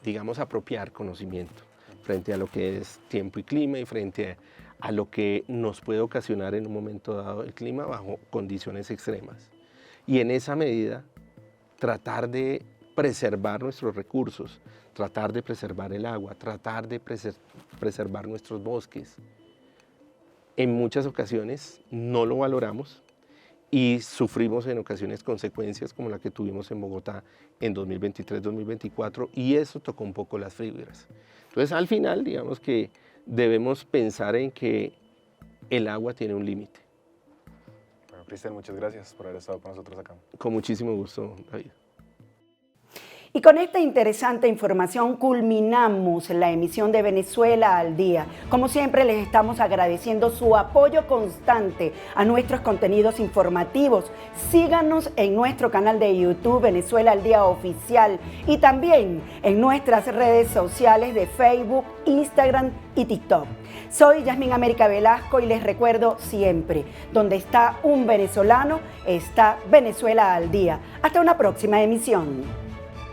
digamos, apropiar conocimiento frente a lo que es tiempo y clima y frente a lo que nos puede ocasionar en un momento dado el clima bajo condiciones extremas. Y en esa medida, tratar de preservar nuestros recursos, tratar de preservar el agua, tratar de preservar nuestros bosques. En muchas ocasiones no lo valoramos y sufrimos en ocasiones consecuencias como la que tuvimos en Bogotá en 2023-2024 y eso tocó un poco las fibras. Entonces al final digamos que debemos pensar en que el agua tiene un límite. Bueno, Cristian, muchas gracias por haber estado con nosotros acá. Con muchísimo gusto, David. Y con esta interesante información culminamos la emisión de Venezuela al Día. Como siempre, les estamos agradeciendo su apoyo constante a nuestros contenidos informativos. Síganos en nuestro canal de YouTube Venezuela al Día Oficial y también en nuestras redes sociales de Facebook, Instagram y TikTok. Soy Yasmín América Velasco y les recuerdo siempre, donde está un venezolano, está Venezuela al Día. Hasta una próxima emisión.